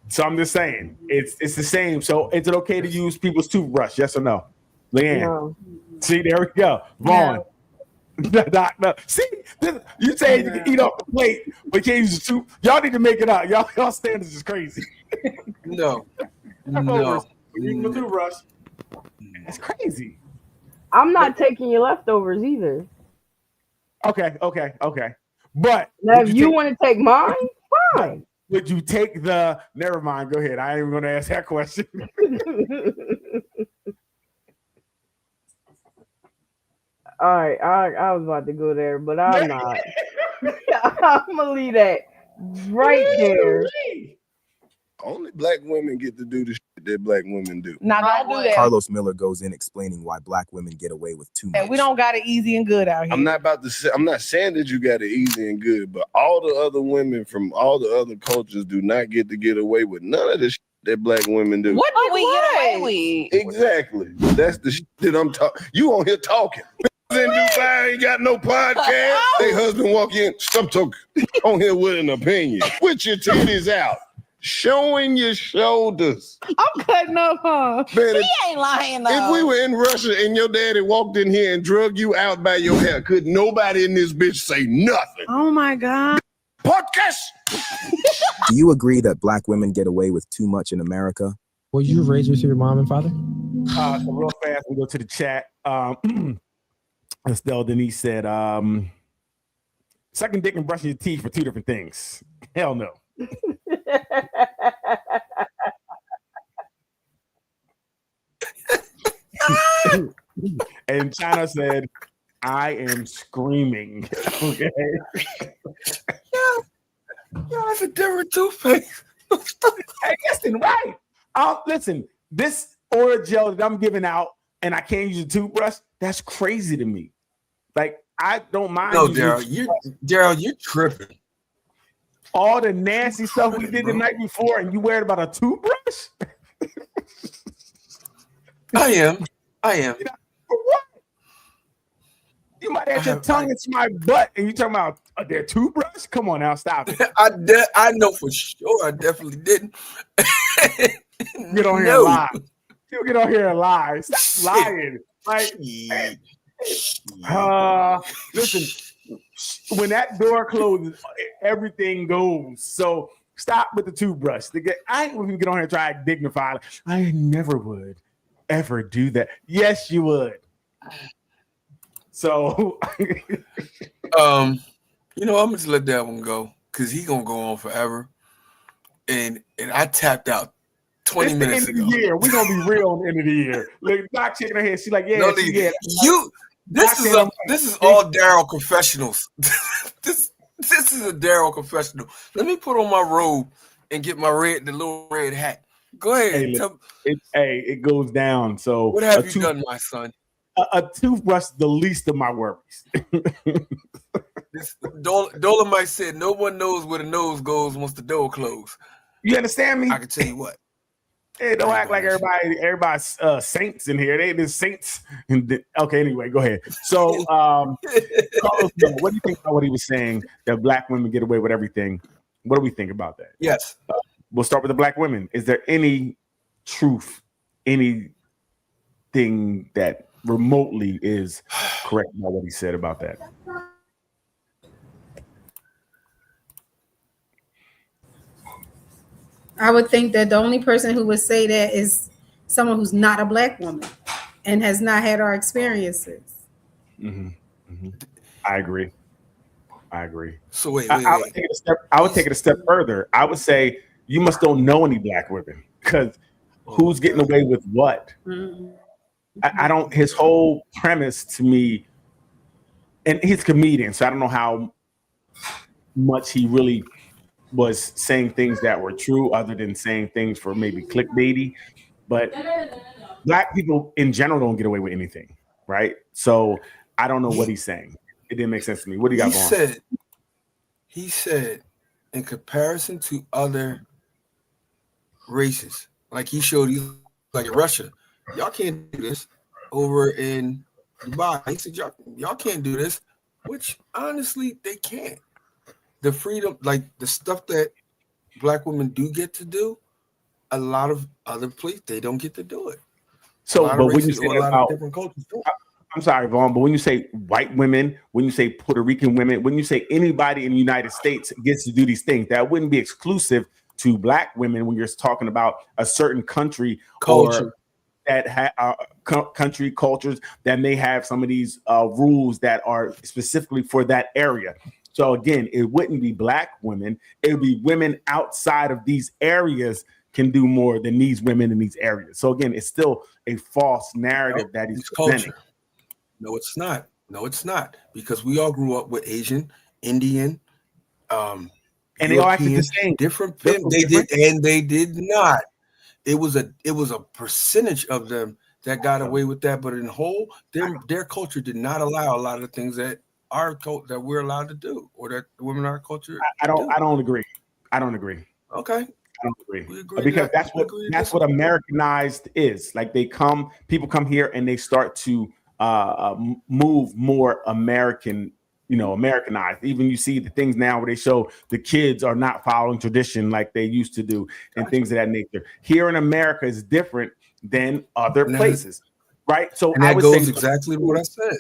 Speaker 2: So I'm just saying, it's the same. So is it okay to use people's toothbrush? Yes or no? Leanne. No. See, there we go. Vaughn. No. See, you say you can eat off the plate, but you can't use the tooth. Y'all need to make it out. Y'all standards is crazy.
Speaker 3: No.
Speaker 2: Using the toothbrush. That's crazy.
Speaker 1: I'm not taking your leftovers either.
Speaker 2: Okay. But
Speaker 1: now, if you want to take mine, fine.
Speaker 2: Would you take the? Never mind. Go ahead. I ain't even going to ask that question.
Speaker 1: All right, I was about to go there, but I'm not. I'm gonna leave that right there.
Speaker 14: Only black women get to do the shit that black women do.
Speaker 15: Now don't do that.
Speaker 16: Carlos Miller goes in explaining why black women get away with too much.
Speaker 15: And we don't got it easy and good out here.
Speaker 14: I'm not saying that you got it easy and good, but all the other women from all the other cultures do not get to get away with none of the shit that black women do.
Speaker 15: What do we get away with?
Speaker 14: Exactly. That's the shit that I'm talking. You on here talking. In Dubai ain't got no podcast. They husband walk in, stop talking. On here with an opinion. With your titties out. Showing your shoulders.
Speaker 15: I'm cutting up, huh?
Speaker 14: Man,
Speaker 15: he ain't lying though.
Speaker 14: If we were in Russia and your daddy walked in here and drug you out by your hair, could nobody in this bitch say nothing?
Speaker 15: Oh my God.
Speaker 14: Podcast.
Speaker 16: Do you agree that black women get away with too much in America?
Speaker 17: Were you raised with your mom and father?
Speaker 2: So real fast, we go to the chat. Estelle Denise said, sucking dick and brushing your teeth are two different things. Hell no. And China said, I am screaming. Okay.
Speaker 3: Y'all have a different toothpaste.
Speaker 2: Hey, listen, right. Listen, this oral gel that I'm giving out and I can't use a toothbrush, that's crazy to me. Like, I don't mind.
Speaker 3: No, Daryl, you're tripping.
Speaker 2: All the nasty stuff we did the night before, and you worried about a toothbrush?
Speaker 3: I am.
Speaker 2: For what? You might have your tongue into my butt, and you talking about their toothbrush? Come on now, stop it. I
Speaker 3: know for sure. I definitely didn't.
Speaker 2: Get on here and lie. You get on here and lie. Stop lying. Like, listen, when that door closes, everything goes. So stop with the toothbrush. I ain't even get on here and try to dignify. I never would ever do that. Yes, you would. So,
Speaker 3: I'm gonna just let that one go because he's gonna go on forever. And I tapped out 20 minutes ago.
Speaker 2: We're gonna be real on the end of the year. Look, Doc shaking her head. She's like, "Yeah,
Speaker 3: This is all Daryl confessionals. this is a Daryl confessional. Let me put on my robe and get the little red hat. Go ahead.
Speaker 2: It goes down. So
Speaker 3: what have you done, my son?
Speaker 2: A toothbrush is the least of my worries.
Speaker 3: Dolomite said, "No one knows where the nose goes once the door closes."
Speaker 2: You understand me?
Speaker 3: I can tell you what.
Speaker 2: Hey, don't act like everybody's saints in here. They just saints. Okay, anyway, go ahead. So, Carlos, what do you think about what he was saying that black women get away with everything? What do we think about that?
Speaker 3: Yes.
Speaker 2: We'll start with the black women. Is there any truth, anything that remotely is correct about what he said about that?
Speaker 7: I would think that the only person who would say that is someone who's not a black woman and has not had our experiences.
Speaker 2: Mm-hmm. Mm-hmm. I agree.
Speaker 3: So wait.
Speaker 2: I would take it a step further. I would say you must don't know any black women because who's getting away with what?
Speaker 7: Mm-hmm.
Speaker 2: I don't. His whole premise to me, and he's a comedian, so I don't know how much he really was saying things that were true, other than saying things for maybe clickbaity. But black people in general don't get away with anything, right? So I don't know what he's saying. It didn't make sense to me. What do you got going?
Speaker 3: He said, in comparison to other races, like he showed you, like in Russia, y'all can't do this. Over in Dubai, he said, y'all can't do this, which honestly they can't. The freedom, like the stuff that black women do get to do, a lot of other places they don't get to do it.
Speaker 2: So, but when you say about
Speaker 3: different cultures too.
Speaker 2: I'm sorry, Vaughn, but when you say white women, when you say Puerto Rican women, when you say anybody in the United States gets to do these things, that wouldn't be exclusive to black women when you're talking about a certain country
Speaker 3: culture.
Speaker 2: Or that country cultures that may have some of these rules that are specifically for that area. So again, it wouldn't be black women. It would be women outside of these areas can do more than these women in these areas. So again, it's still a false narrative that he's presenting.
Speaker 3: Culture. No, it's not. No, it's not. Because we all grew up with Asian, Indian,
Speaker 2: and they all acted the same.
Speaker 3: Different. They did not. It was a percentage of them that got away with that, but in whole, their culture did not allow a lot of the things that that we're allowed to do, or that women in our culture.
Speaker 2: I don't agree.
Speaker 3: Okay.
Speaker 2: I don't agree. Because that's what Americanized is. Like people come here and they start to move more American, Americanized. Even you see the things now where they show the kids are not following tradition like they used to do and things of that nature. Here in America is different than other places, right? So
Speaker 3: that goes exactly what I said.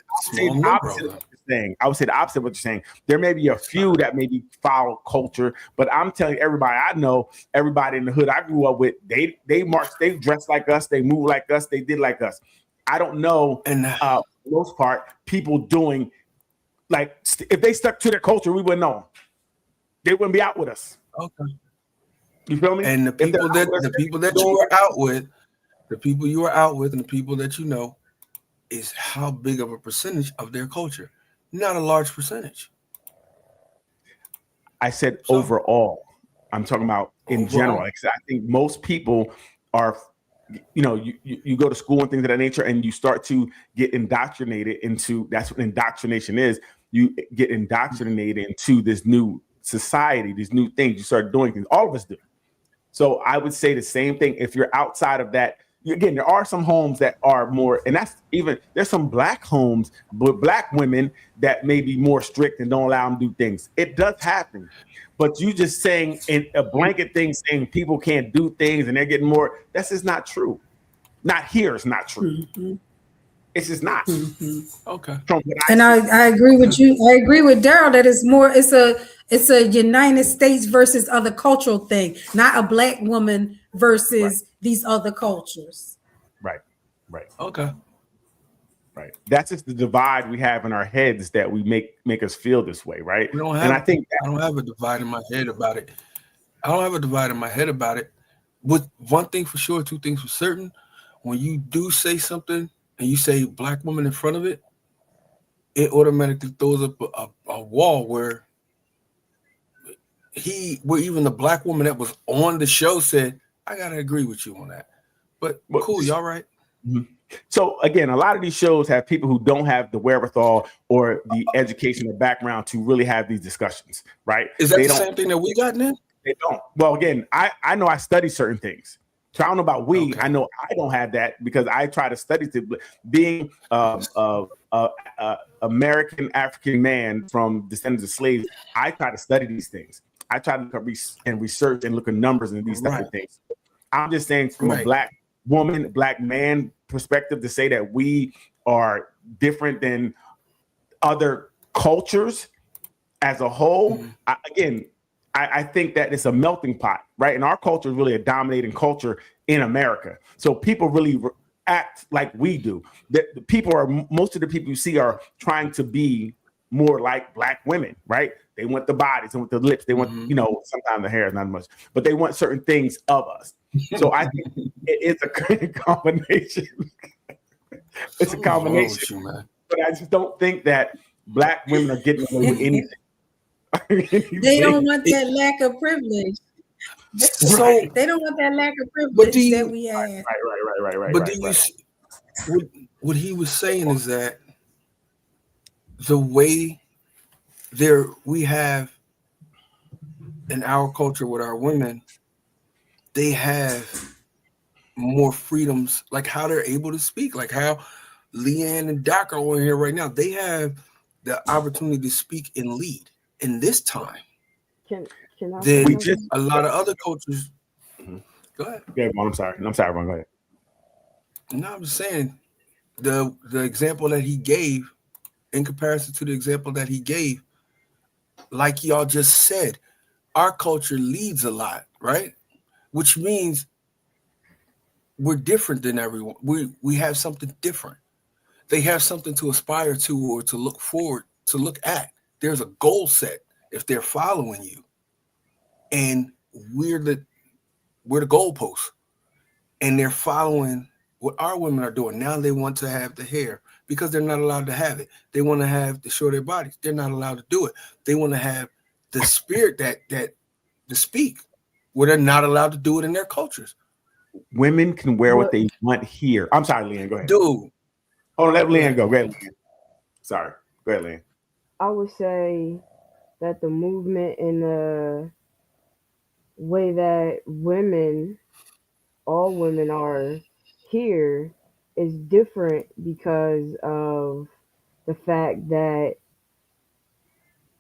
Speaker 2: I would say the opposite of what you're saying. There may be a few that maybe follow culture, but I'm telling you, everybody I know, everybody in the hood I grew up with, they march, they dress like us, they move like us, they did like us. I don't know, for the most part, people doing like if they stuck to their culture, we wouldn't know them. They wouldn't be out with us.
Speaker 3: Okay,
Speaker 2: you feel me?
Speaker 3: And the people that you were out with, the people you were out with, and the people that you know, is how big of a percentage of their culture. Not a large percentage.
Speaker 2: I said overall. I'm talking about in general. I think most people are, you go to school and things of that nature, and you start to get indoctrinated into. That's what indoctrination is. You get indoctrinated into this new society, these new things. You start doing things. All of us do. So I would say the same thing. If you're outside of that. Again, there are some homes that are more, and there's some black homes with black women that may be more strict and don't allow them to do things. It does happen, but you just saying in a blanket thing, saying people can't do things and they're getting more, that's just not true. Not here, it's not true. It's just not.
Speaker 3: Okay.
Speaker 7: And I agree with you. I agree with Daryl that it's a United States versus other cultural thing, not a black woman versus these other cultures.
Speaker 2: Right.
Speaker 3: Okay.
Speaker 2: Right. That's just the divide we have in our heads that we make us feel this way, right?
Speaker 3: I don't have a divide in my head about it. With one thing for sure, two things for certain. When you do say something and you say black woman in front of it, it automatically throws up a wall where even the black woman that was on the show said, I gotta agree with you on that. But cool, y'all right.
Speaker 2: So again, a lot of these shows have people who don't have the wherewithal or the educational background to really have these discussions, right?
Speaker 3: Is that the same thing that we got then?
Speaker 2: They don't. Well, again, I know I study certain things. So I don't know about I know I don't have that because I try to study being American African man from descendants of slaves. I try to study these things. I try to look and research and look at numbers and these type of things. I'm just saying from a black woman, black man perspective to say that we are different than other cultures as a whole. I think that it's a melting pot, right? And our culture is really a dominating culture in America. So people really act like we do. Most of the people you see are trying to be more like black women, right? They want the bodies, they want the lips, they want, sometimes the hair is not much, but they want certain things of us. So I think it's a combination. It's a combination, but I just don't think that black women are getting away with anything.
Speaker 7: They don't want that lack of privilege. So they don't want that lack of privilege that we have.
Speaker 2: Right.
Speaker 3: But what he was saying is that the way we have in our culture with our women, they have more freedoms, like how they're able to speak, like how Leanne and Doc are on here right now. They have the opportunity to speak and lead in this time. Then a lot of other cultures. Go ahead.
Speaker 2: Yeah, I'm sorry, Ron. Go ahead.
Speaker 3: No, I'm just saying the example that he gave, in comparison to the example that he gave, like y'all just said, our culture leads a lot, right? Which means we're different than everyone. We have something different. They have something to aspire to or to look forward to look at. There's a goal set if they're following you, and we're the goalposts, and they're following what our women are doing. Now they want to have the hair because they're not allowed to have it. They want to show their bodies. They're not allowed to do it. They want to have the spirit that to speak, where they're not allowed to do it in their cultures.
Speaker 2: Women can wear what they want here. I'm sorry, Leanne. Go ahead.
Speaker 3: Dude.
Speaker 2: Oh, let Leanne go. Go ahead, Leanne. Sorry. Go ahead, Leanne.
Speaker 1: I would say that the movement and the way that all women are here is different because of the fact that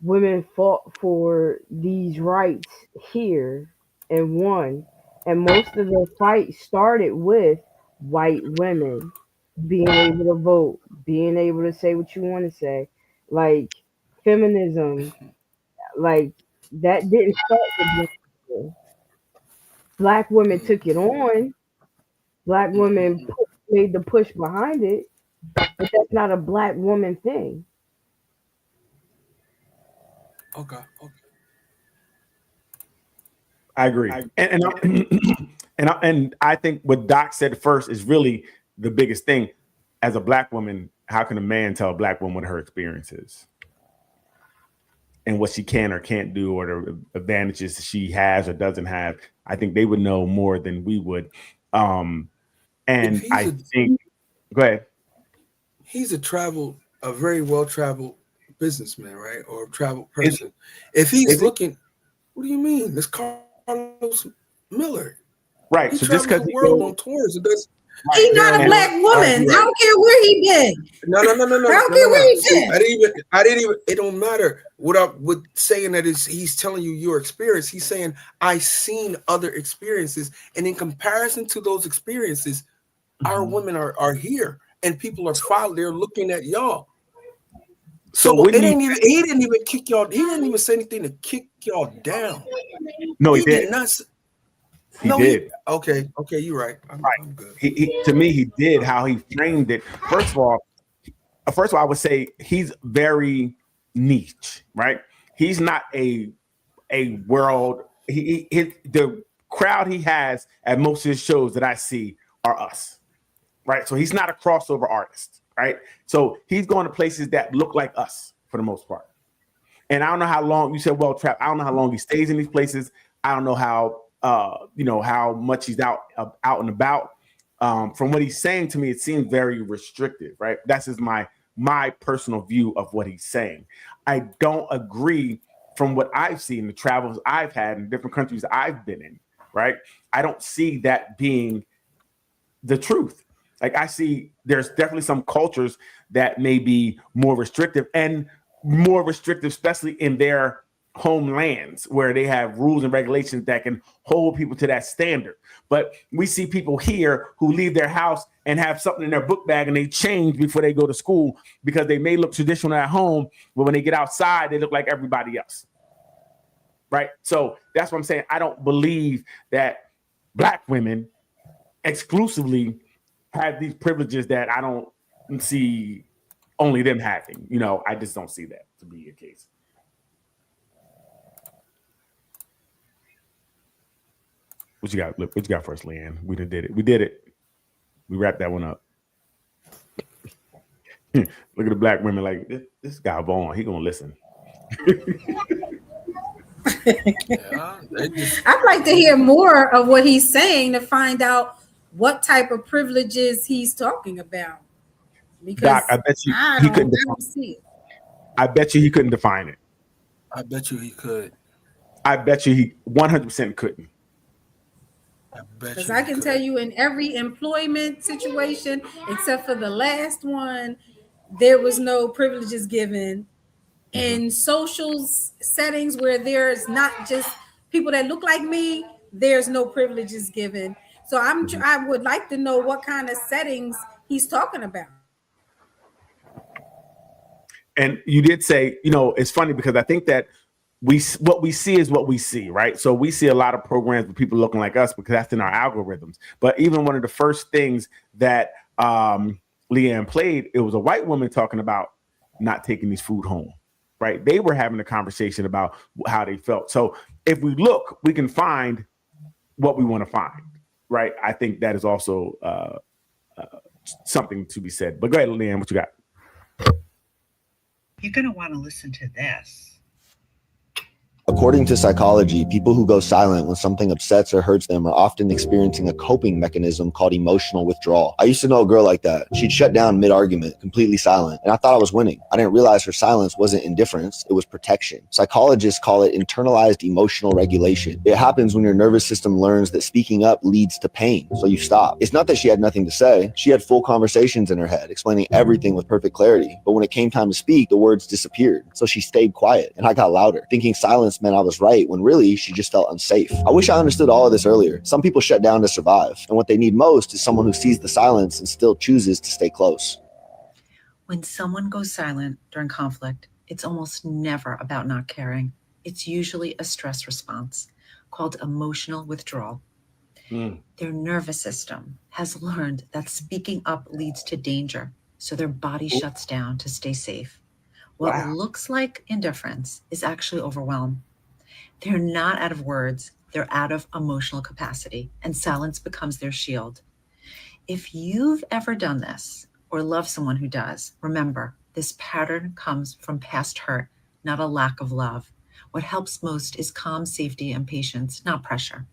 Speaker 1: women fought for these rights here and won. And most of the fight started with white women being able to vote, being able to say what you want to say. Like feminism, like that didn't start with black women. Black women took it on. Black women made the push behind it, but that's not a black woman thing.
Speaker 3: Okay.
Speaker 2: I agree, and I think what Doc said first is really the biggest thing. As a black woman, how can a man tell a black woman what her experience is and what she can or can't do, or the advantages she has or doesn't have? I think they would know more than we would. And I think, go ahead.
Speaker 3: He's a very well-traveled businessman, right? Or a traveled person. If he's looking, what do you mean? It's Carlos Miller.
Speaker 2: Right.
Speaker 3: He
Speaker 2: so just because
Speaker 3: the world on tours,
Speaker 7: he's not a black woman. I don't care where he been.
Speaker 3: No. I don't
Speaker 7: care where he been.
Speaker 3: I didn't even. It don't matter. What I'm saying that is, he's telling you your experience. He's saying I've seen other experiences, and in comparison to those experiences, our women are here, and people are following. They're looking at y'all. So it ain't even. He didn't even kick y'all. He didn't even say anything to kick y'all down.
Speaker 2: No, he did.
Speaker 3: Did not.
Speaker 2: He did.
Speaker 3: Okay, you're right. I'm good.
Speaker 2: He to me, he did how he framed it. First of all, I would say he's very niche, right? He's not a world. The crowd he has at most of his shows that I see are us, right? So he's not a crossover artist, right? So he's going to places that look like us for the most part. And I don't know how long you said, well, Trap. I don't know how long he stays in these places. I don't know how how much he's out and about. From what he's saying to me, it seems very restrictive, right? That's just my personal view of what he's saying. I don't agree from what I've seen, the travels I've had in different countries I've been in, right? I don't see that being the truth. Like I see there's definitely some cultures that may be more restrictive, especially in their homelands where they have rules and regulations that can hold people to that standard. But we see people here who leave their house and have something in their book bag and they change before they go to school because they may look traditional at home, but when they get outside, they look like everybody else. Right? So that's what I'm saying. I don't believe that Black women exclusively have these privileges that I don't see only them having. I just don't see that to be the case. What you got? Look, what you got first, Leanne? We did it. We wrapped that one up. Look at the Black women like this guy Vaughn. He gonna listen.
Speaker 7: I'd like to hear more of what he's saying to find out what type of privileges he's talking about. Because
Speaker 2: Doc, I bet you he couldn't.
Speaker 7: I don't see it.
Speaker 2: I bet you he couldn't define it.
Speaker 3: I bet you he could.
Speaker 2: I bet you he 100% couldn't.
Speaker 7: Because I can tell you in every employment situation, except for the last one, there was no privileges given. In social settings where there's not just people that look like me, there's no privileges given. So I would like to know what kind of settings he's talking about.
Speaker 2: And you did say, it's funny because I think that what we see is what we see, right? So we see a lot of programs with people looking like us because that's in our algorithms. But even one of the first things that Leanne played, it was a white woman talking about not taking these food home, right? They were having a conversation about how they felt. So if we look, we can find what we want to find, right? I think that is also something to be said. But go ahead, Leanne, what you got?
Speaker 18: You're going to want to listen to this.
Speaker 19: According to psychology, people who go silent when something upsets or hurts them are often experiencing a coping mechanism called emotional withdrawal. I used to know a girl like that. She'd shut down mid-argument, completely silent, and I thought I was winning. I didn't realize her silence wasn't indifference, it was protection. Psychologists call it internalized emotional regulation. It happens when your nervous system learns that speaking up leads to pain, so you stop. It's not that she had nothing to say. She had full conversations in her head, explaining everything with perfect clarity. But when it came time to speak, the words disappeared. So she stayed quiet, and I got louder, thinking silence meant I was right when really she just felt unsafe. I wish I understood all of this earlier. Some people shut down to survive, and what they need most is someone who sees the silence and still chooses to stay close.
Speaker 18: When someone goes silent during conflict, it's almost never about not caring. It's usually a stress response called emotional withdrawal. Their nervous system has learned that speaking up leads to danger, so their body shuts down to stay safe. What looks like indifference is actually overwhelm. They're not out of words, they're out of emotional capacity, and silence becomes their shield. If you've ever done this or love someone who does, remember, this pattern comes from past hurt, not a lack of love. What helps most is calm, safety, and patience, not pressure.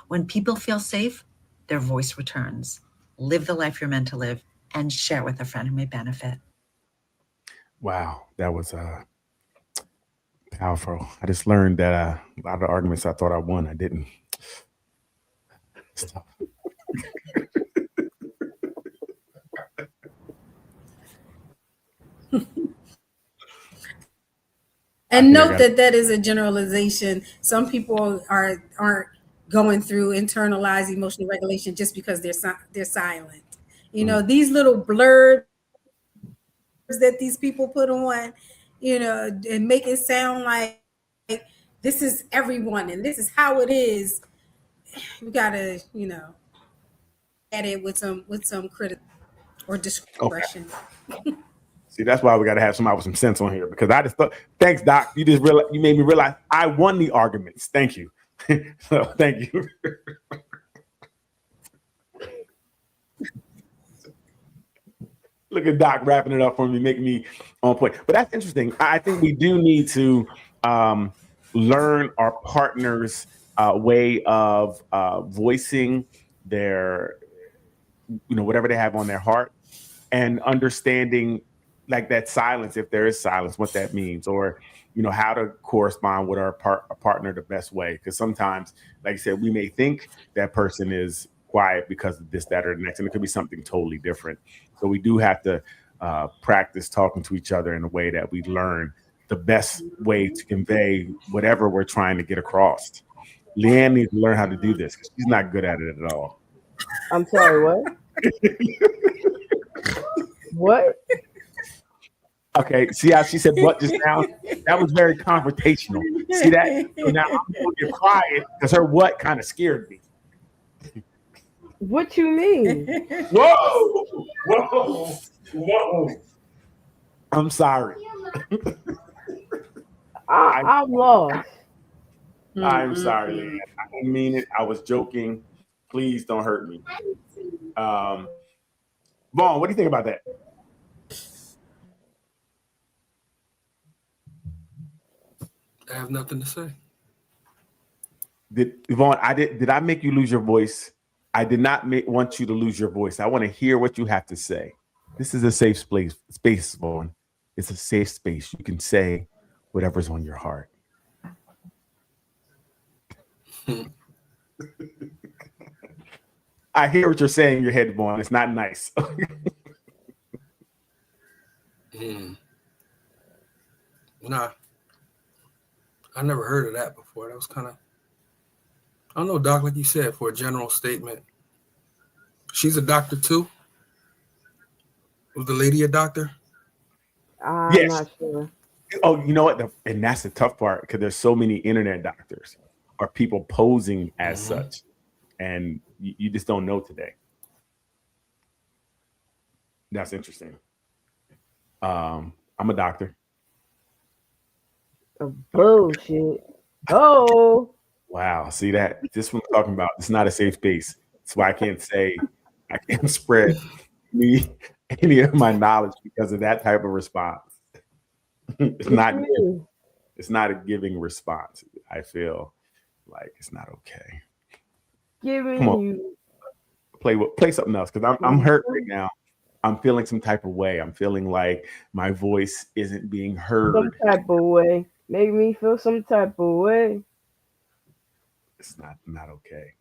Speaker 18: When people feel safe, their voice returns. Live the life you're meant to live and share with a friend who may benefit.
Speaker 2: Wow, that was powerful. I just learned that a lot of the arguments I thought I won, I didn't. Stop.
Speaker 7: And note that is a generalization. Some people aren't going through internalized emotional regulation just because they're silent. You know, these little blurbs that these people put on, you know, and make it sound like this is everyone and this is how it is. We gotta, you know, at it with some criticism or discretion.
Speaker 2: Okay. See, that's why we got to have somebody with some sense on here, because I just thought, thanks, Doc. You made me realize I won the arguments. Thank you. So thank you. Look at Doc wrapping it up for me, making me on point. But that's interesting. I think we do need to learn our partner's way of voicing their, you know, whatever they have on their heart, and understanding like that silence, if there is silence, what that means, or, you know, how to correspond with our partner the best way. Because sometimes, like I said, we may think that person is quiet because of this, that, or the next, and it could be something totally different. So we do have to practice talking to each other in a way that we learn the best way to convey whatever we're trying to get across. Leanne needs to learn how to do this because she's not good at it at all.
Speaker 1: I'm sorry, what? What?
Speaker 2: Okay, see how she said what just now? That was very confrontational. See that? So now I'm going to get quiet because her what kind of scared me.
Speaker 1: What you mean?
Speaker 2: Whoa! Whoa! Whoa! I'm sorry.
Speaker 1: I'm lost.
Speaker 2: I'm sorry, Leanne. I didn't mean it. I was joking. Please don't hurt me. Vaughn, what do you think about that?
Speaker 3: I have nothing to say.
Speaker 2: Vaughn, did I make you lose your voice? I did not want you to lose your voice. I want to hear what you have to say. This is a safe space, Vaughn. It's a safe space. You can say whatever's on your heart. I hear what you're saying in your head, Vaughn. It's not nice.
Speaker 3: Nah. I never heard of that before. That was kind of, I don't know, Doc, like you said, for a general statement. She's a doctor too? Was the lady a doctor?
Speaker 1: I'm not sure.
Speaker 2: Oh, you know what? And that's the tough part, because there's so many internet doctors or people posing as such. And you just don't know today. That's interesting. I'm a doctor.
Speaker 1: Bullshit. Oh.
Speaker 2: Wow. See that? This is what I'm talking about. It's not a safe space. That's why I can't spread any of my knowledge because of that type of response. It's not a giving response. I feel like it's not okay. Come on. Play something else, because I'm hurt right now. I'm feeling some type of way. I'm feeling like my voice isn't being heard.
Speaker 1: Some type of way. Make me feel some type of way.
Speaker 2: It's not okay.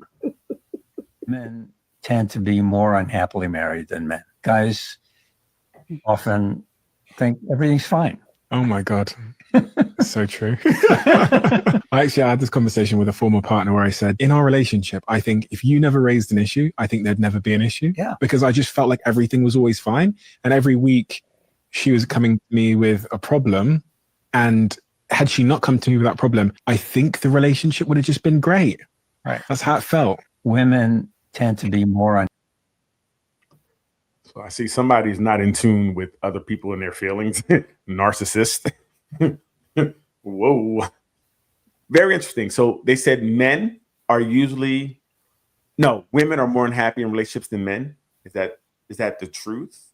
Speaker 20: Men tend to be more unhappily married than men. Guys often think everything's fine.
Speaker 17: Oh my God. So true. I actually had this conversation with a former partner where I said, in our relationship, I think if you never raised an issue, I think there'd never be an issue.
Speaker 20: Yeah.
Speaker 17: Because I just felt like everything was always fine. And every week she was coming to me with a problem. And had she not come to me with that problem, I think the relationship would have just been great.
Speaker 20: Right.
Speaker 17: That's how it felt.
Speaker 20: Women tend to be more
Speaker 2: So I see somebody's not in tune with other people and their feelings. Narcissist. Whoa. Very interesting. So they said women are more unhappy in relationships than men. Is that the truth?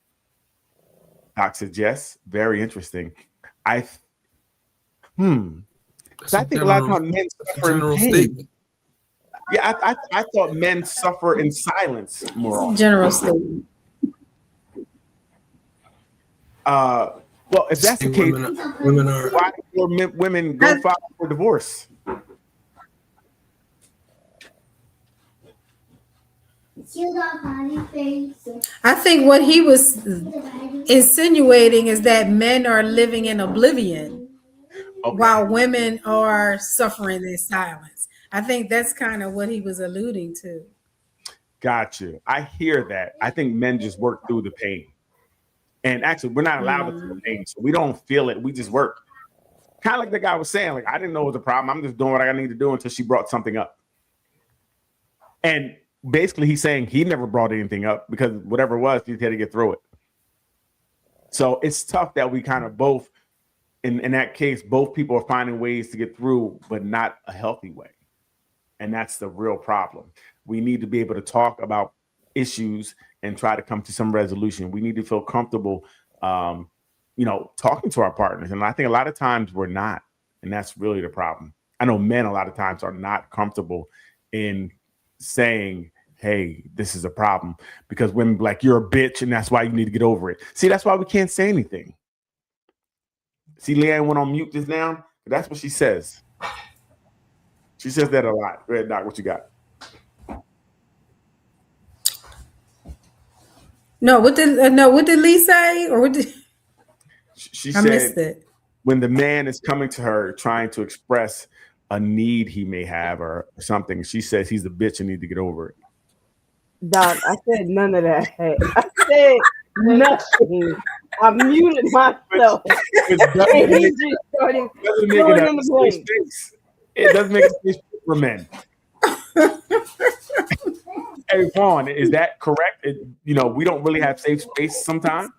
Speaker 2: Doc suggests. Very interesting. I think a lot of times men suffer in pain. Statement. Yeah, I thought men suffer in silence more often.
Speaker 7: General statement.
Speaker 2: Well, if that's the case, why do women go file for divorce?
Speaker 7: I think what he was insinuating is that men are living in oblivion while women are suffering in silence. I think that's kind of what he was alluding to.
Speaker 2: Got you. I hear that. I think men just work through the pain. And actually, we're not allowed to feel the pain. So we don't feel it. We just work. Kind of like the guy was saying, like, I didn't know it was a problem. I'm just doing what I need to do until she brought something up. And basically, he's saying he never brought anything up because whatever it was, he had to get through it. So it's tough that we kind of both, in that case, both people are finding ways to get through, but not a healthy way. And that's the real problem. We need to be able to talk about issues and try to come to some resolution. We need to feel comfortable, talking to our partners. And I think a lot of times we're not, and that's really the problem. I know men a lot of times are not comfortable in saying, hey, this is a problem, because women like, you're a bitch and that's why you need to get over it. See, that's why we can't say anything. See, Leanne went on mute just now. That's what she says. She says that a lot. Go ahead, Doc, what you got?
Speaker 7: No, what did Lee say? Or what did
Speaker 2: she
Speaker 7: I
Speaker 2: said?
Speaker 7: Missed it.
Speaker 2: When the man is coming to her trying to express a need he may have or something, she says he's a bitch and need to get over it.
Speaker 1: Doc, I said none of that. I said nothing. I muted myself. And he just started throwing in the blanks.
Speaker 2: It doesn't make a space for men. Hey, Vaughn, is that correct? We don't really have safe space sometimes.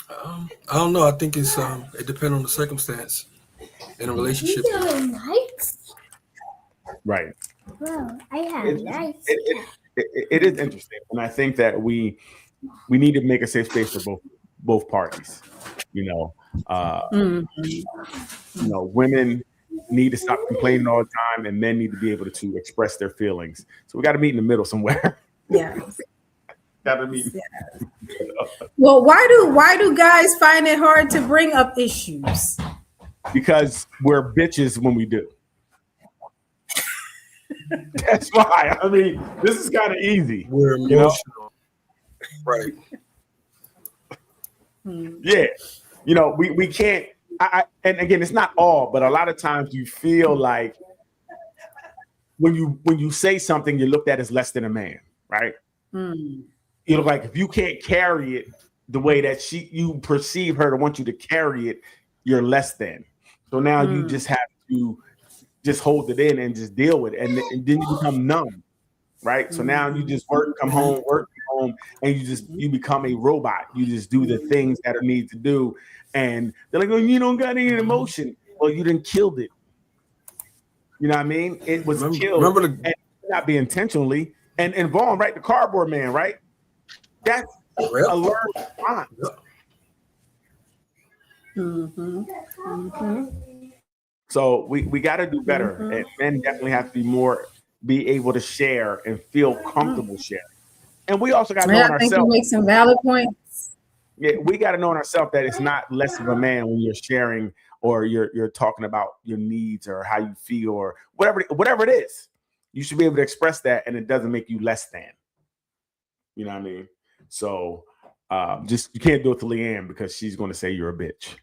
Speaker 3: I don't know. I think it depends on the circumstance in a relationship.
Speaker 2: Right.
Speaker 9: Well, I have lights.
Speaker 2: It is interesting, and I think that we need to make a safe space for both parties. Women need to stop complaining all the time, and men need to be able to express their feelings. So we got to meet in the middle somewhere.
Speaker 7: Yeah.
Speaker 2: Got to meet.
Speaker 7: Well, why do guys find it hard to bring up issues?
Speaker 2: Because we're bitches when we do. That's why. I mean, this is kind of easy.
Speaker 3: We're emotional. Right.
Speaker 2: Yeah. We can't. And again, it's not all, but a lot of times you feel like when you say something, you're looked at as less than a man, right? Like if you can't carry it the way that you perceive her to want you to carry it, you're less than. So now you just have to just hold it in and just deal with it, and then you become numb, right? So now you just work, come home, and you become a robot. You just do the things that are needed to do. And they're like, oh, you don't got any emotion. Well, you didn't killed it. You know what I mean? It was killed. And not be intentionally. And Vaughn, right? The cardboard man, right? That's a learned response. So we got to do better. And men definitely have to be able to share and feel comfortable sharing. And we also got to know in
Speaker 7: I think
Speaker 2: ourselves.
Speaker 7: you make some valid points.
Speaker 2: Yeah, we got to know in ourselves that it's not less of a man when you're sharing or you're talking about your needs or how you feel or whatever it is. You should be able to express that, and it doesn't make you less than. You know what I mean? So you can't do it to Leanne because she's going to say you're a bitch.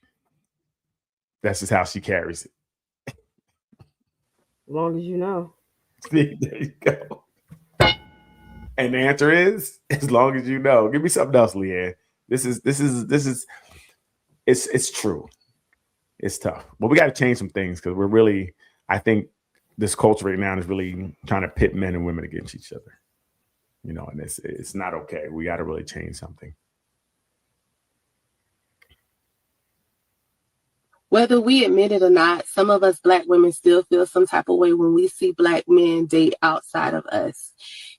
Speaker 2: That's just how she carries it.
Speaker 1: As long as you know.
Speaker 2: There you go. And the answer is, as long as you know. Give me something else, Leanne. This is it's true. It's tough. But we got to change some things because I think this culture right now is really trying to pit men and women against each other. And it's not okay. We got to really change something.
Speaker 21: Whether we admit it or not, some of us Black women still feel some type of way when we see Black men date outside of us.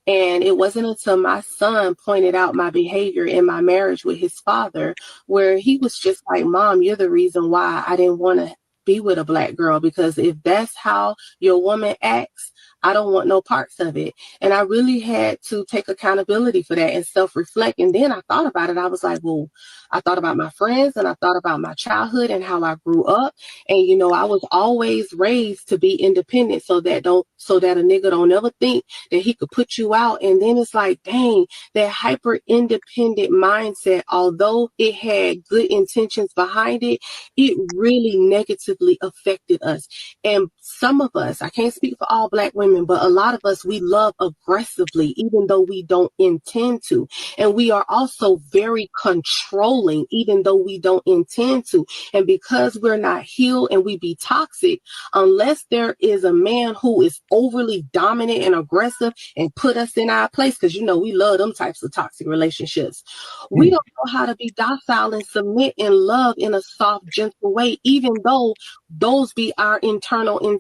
Speaker 21: And it wasn't until my son pointed out my behavior in my marriage with his father, where he was just like, Mom, you're the reason why I didn't want to be with a Black girl, because if that's how your woman acts, I don't want no parts of it. And I really had to take accountability for that and self-reflect. And then I thought about it. I was like, well, I thought about my friends and I thought about my childhood and how I grew up. And, I was always raised to be independent so that a nigga don't ever think that he could put you out. And then it's like, dang, that hyper independent mindset, although it had good intentions behind it, it really negatively affected us. And some of us, I can't speak for all Black women, but a lot of us, we love aggressively, even though we don't intend to. And we are also very controlling, even though we don't intend to. And because we're not healed and we be toxic, unless there is a man who is overly dominant and aggressive and put us in our place, because we love them types of toxic relationships. We don't know how to be docile and submit and love in a soft, gentle way, even though those be our internal intentions.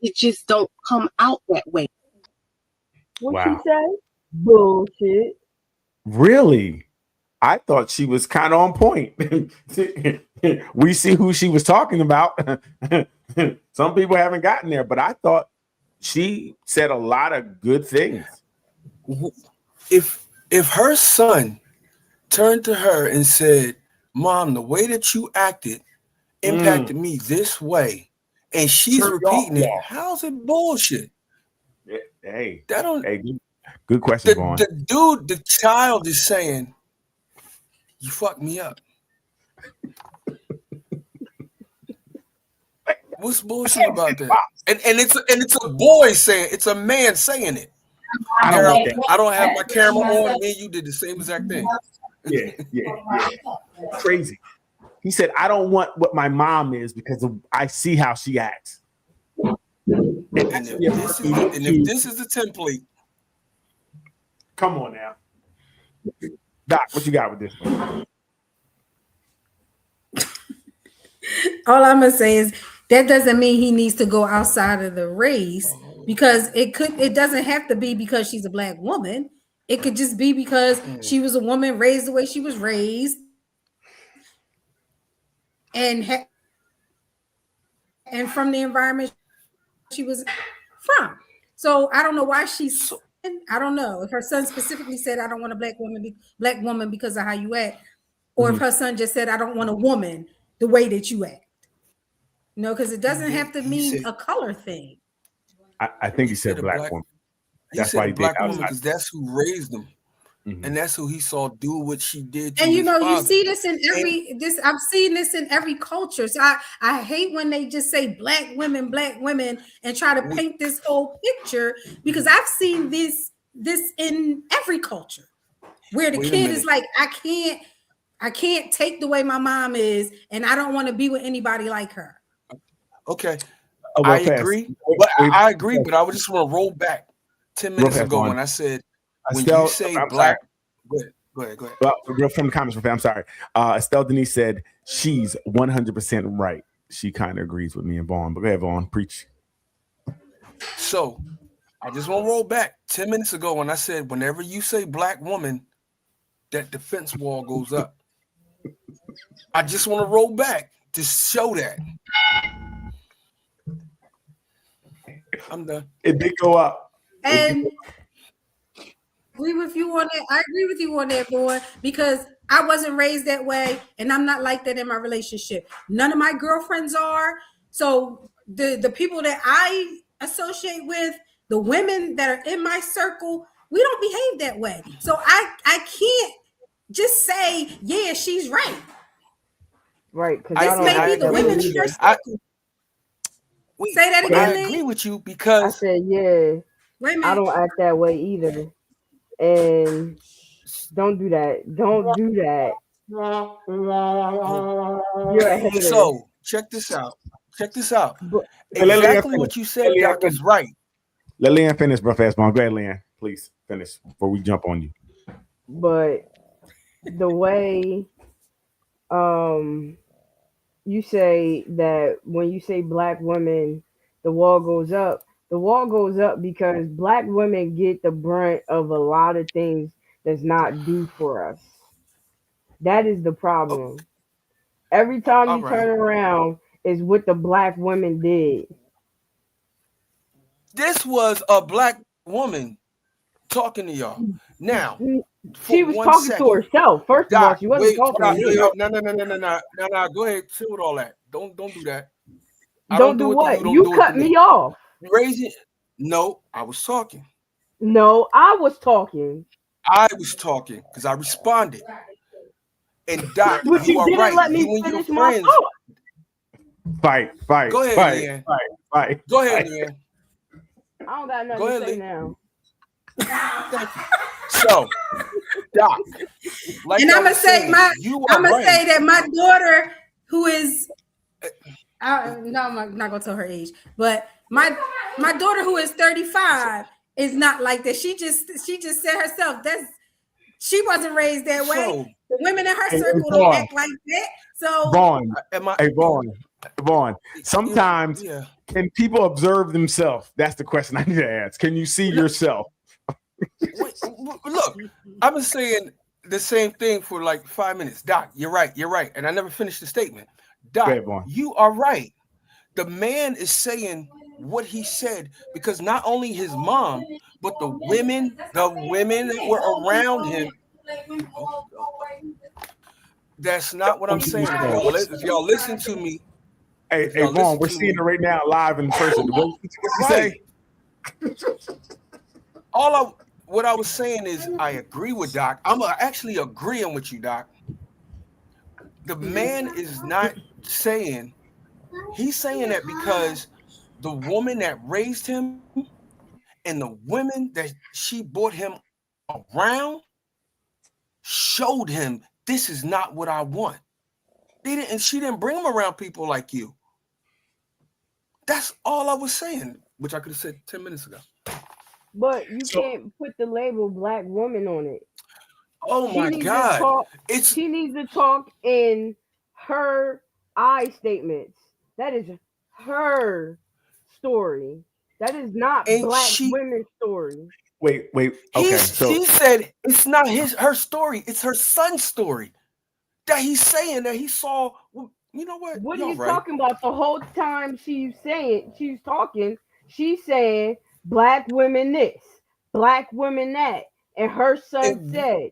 Speaker 21: It just don't come out that way.
Speaker 1: What she say? Bullshit.
Speaker 2: Really? I thought she was kind of on point. We see who she was talking about. Some people haven't gotten there, but I thought she said a lot of good things.
Speaker 3: If her son turned to her and said, "Mom, the way that you acted impacted me this way," and she's repeating it, how's it bullshit?
Speaker 2: Hey,
Speaker 3: that don't.
Speaker 2: Hey, good question, Vaughn.
Speaker 3: The child is saying, "You fucked me up." What's bullshit about that? And it's a boy saying, it's a man saying it. I don't have my camera on. Me and you did the same exact thing.
Speaker 2: Yeah. Crazy. He said, "I don't want what my mom is because I see how she acts."
Speaker 3: And if this is the template,
Speaker 2: come on now, Doc, what you got with this one?
Speaker 7: All I'm gonna say is that doesn't mean he needs to go outside of the race, because it doesn't have to be because she's a Black woman. It could just be because she was a woman raised the way she was raised, and from the environment she was from. So I don't know why she's. I don't know if her son specifically said, "I don't want a black woman because of how you act," or if her son just said, "I don't want a woman the way that you act." Because it doesn't have to mean a color thing.
Speaker 2: I think he said black woman. That's why he did
Speaker 3: black woman, because that's who raised them, and that's who he saw do what she did.
Speaker 7: And you see this in I've seen this in every culture. So I hate when they just say black women, and try to paint this whole picture, because I've seen this in every culture where the kid is like, I can't take the way my mom is, and I don't want to be with anybody like her.
Speaker 3: Okay, I agree, but I agree. But I would just want to roll back 10 minutes ago when I said, when you say black. Go ahead.
Speaker 2: Well, from the comments, I'm sorry. Estelle Denise said she's 100% right. She kind of agrees with me and Vaughn. But go ahead, Vaughn, preach.
Speaker 3: So I just want to roll back 10 minutes ago when I said, whenever you say black woman, that defense wall goes up. I just want to roll back to show that. I'm done.
Speaker 2: It did go up.
Speaker 7: And agree with you on that. I agree with you on that, boy, because I wasn't raised that way, and I'm not like that in my relationship. None of my girlfriends are. So the people that I associate with, the women that are in my circle, we don't behave that way. So I can't just say, yeah, she's right.
Speaker 1: Right.
Speaker 7: This may be the women in your circle. Say that again.
Speaker 3: I agree with you, because
Speaker 1: I said, yeah, I don't act that way either. And don't do that. Don't do that. You're a hater.
Speaker 3: So check this out. Exactly what you said, Doc, is right.
Speaker 2: Let Leanne finish, bro. Fast Vaughn. Go ahead, Leanne. Please finish before we jump on you.
Speaker 1: But the way you say that when you say black women, the wall goes up. The wall goes up because black women get the brunt of a lot of things that's not due for us. That is the problem. Every time you turn around is what the black women did.
Speaker 3: This was a black woman talking to y'all. Now,
Speaker 1: she was talking to herself. First of all, she wasn't talking to me.
Speaker 3: No. Go ahead. Chill with all that. Don't do that.
Speaker 1: Don't do what? You cut me off.
Speaker 3: Raising. No, I was talking.
Speaker 1: No, I was talking.
Speaker 3: I was talking because I responded. And Doc,
Speaker 1: but you
Speaker 3: are
Speaker 1: didn't
Speaker 3: right.
Speaker 1: let me finish my thought.
Speaker 2: Fight.
Speaker 3: Go ahead, Leanne.
Speaker 2: Fight.
Speaker 3: Go ahead, Leanne.
Speaker 1: I don't got nothing
Speaker 3: Go ahead,
Speaker 1: to say
Speaker 3: Lee.
Speaker 1: now.
Speaker 3: Thank you. So, Doc, like
Speaker 7: and
Speaker 3: I
Speaker 7: I'm gonna
Speaker 3: was
Speaker 7: say
Speaker 3: saying,
Speaker 7: I'm gonna
Speaker 3: right.
Speaker 7: say that my daughter, who is, I'm not gonna tell her age, but my daughter, who is 35, is not like that. She just said herself she wasn't raised that way.
Speaker 3: So,
Speaker 7: The women in her
Speaker 2: Hey,
Speaker 7: circle
Speaker 2: Vaughn.
Speaker 7: don't act like that. So
Speaker 2: Vaughn. Sometimes
Speaker 3: Yeah.
Speaker 2: can people observe themselves? That's the question I need to ask. Can you see yourself?
Speaker 3: Look, I've been saying the same thing for like 5 minutes. Doc, you're right. And I never finished the statement. Doc,
Speaker 2: ahead, Vaughn.
Speaker 3: you are right. The man is saying what he said because not only his mom, but the women that were around him. That's not what I'm saying. If y'all listen to me.
Speaker 2: Hey, Vaughn, we're seeing it right now live in person. What you say?
Speaker 3: What I was saying is I agree with Doc. I'm actually agreeing with you, Doc. The man is not saying, he's saying that because the woman that raised him and the women that she brought him around showed him this is not what I want. She didn't bring him around people like you. That's all I was saying, which I could have said 10 minutes ago.
Speaker 1: But you can't put the label black woman on it.
Speaker 3: Oh my God.
Speaker 1: She needs to talk in her I statements. That is her story. That is not black women's story.
Speaker 2: Wait. Okay.
Speaker 3: She said it's not her story, it's her son's story. That he's saying that he saw. You know what?
Speaker 1: What are you talking about? The whole time she's talking, she's saying black women this, black women that, and her son said.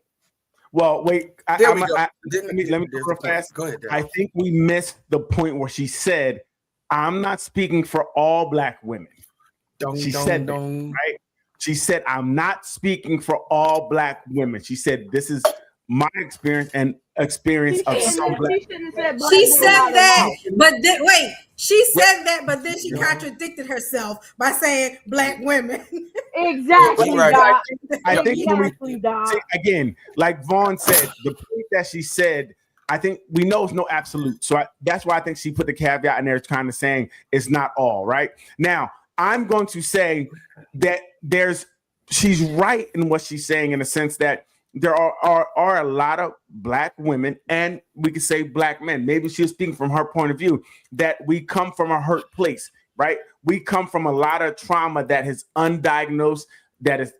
Speaker 2: Well, wait.
Speaker 3: Let me
Speaker 2: go real fast.
Speaker 3: Go ahead.
Speaker 2: I think we missed the point where she said, "I'm not speaking for all black women." She said that, right? She said, "I'm not speaking for all black women." She said, "This is my experience and experience of some black."
Speaker 7: She said that, but then, she said that, but then she contradicted herself by saying black women.
Speaker 1: Exactly.
Speaker 2: Right. I think when we again, like Vaughn said, the point that she said, I think we know it's no absolute. So that's why I think she put the caveat in there, kind of saying it's not all right. Now, I'm going to say that she's right in what she's saying in the sense that there are a lot of black women, and we could say black men. Maybe she's speaking from her point of view that we come from a hurt place, right? We come from a lot of trauma that is undiagnosed, that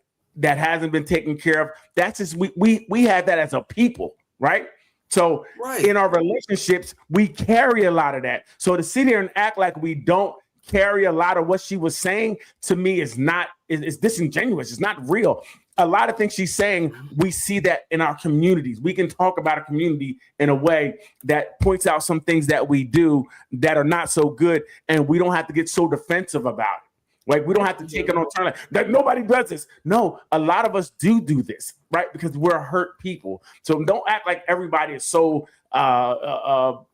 Speaker 2: hasn't been taken care of. That's just we have that as a people, right? So in our relationships, we carry a lot of that. So to sit here and act like we don't carry a lot of what she was saying, to me is disingenuous. It's not real. A lot of things she's saying, we see that in our communities. We can talk about a community in a way that points out some things that we do that are not so good, and we don't have to get so defensive about it. Like, we don't have to take an alternative. That nobody does this. No, a lot of us do this, right? Because we're hurt people. So don't act like everybody is so well.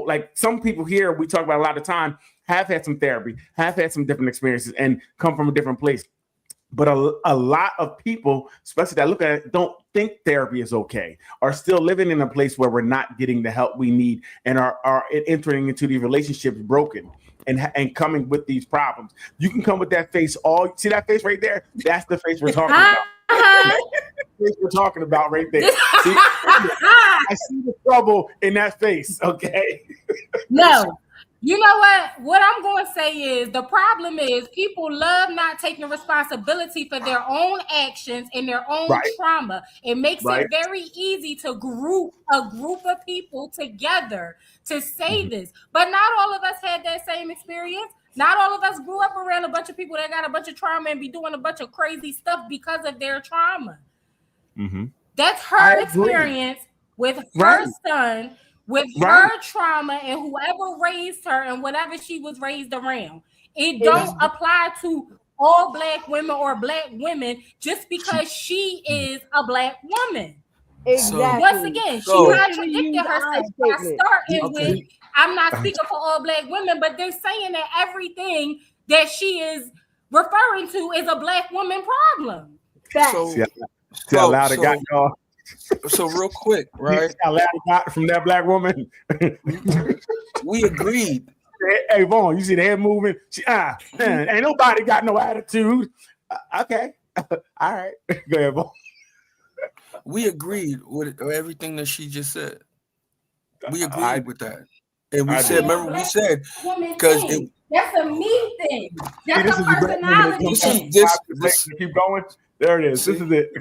Speaker 2: Like, some people here, we talk about a lot of time, have had some therapy, have had some different experiences, and come from a different place. But a lot of people, especially that look at it, don't think therapy is okay, are still living in a place where we're not getting the help we need, and are entering into these relationships broken and coming with these problems. You can come with that face. See that face right there? That's the face we're talking about. Face we're talking about right there. See, I see the trouble in that face. Okay.
Speaker 4: No. You know what? What I'm going to say is the problem is people love not taking responsibility for their own actions and their own trauma. It makes it very easy to group a group of people together to say this. But not all of us had that same experience. Not all of us grew up around a bunch of people that got a bunch of trauma and be doing a bunch of crazy stuff because of their trauma.
Speaker 2: Mm-hmm.
Speaker 4: That's her experience with her son, with her trauma, and whoever raised her and whatever she was raised around. It don't apply to all black women or black women just because she is a black woman.
Speaker 1: Exactly.
Speaker 4: Once again, she contradicted herself by starting with, I'm not speaking for all black women, but they're saying that everything that she is referring to is a black woman problem.
Speaker 2: See how loud it got, y'all?
Speaker 3: So real quick, right?
Speaker 2: See how loud it got from that black woman?
Speaker 3: We agreed.
Speaker 2: Hey, Vaughn, you see the head moving? Ain't nobody got no attitude. Okay. All right. Go ahead, Vaughn.
Speaker 3: We agreed with everything that she just said. We agreed with that. And we said, remember, we said, because
Speaker 4: that's a me thing. That's a personality thing.
Speaker 3: This,
Speaker 2: keep going. There it is. This is it.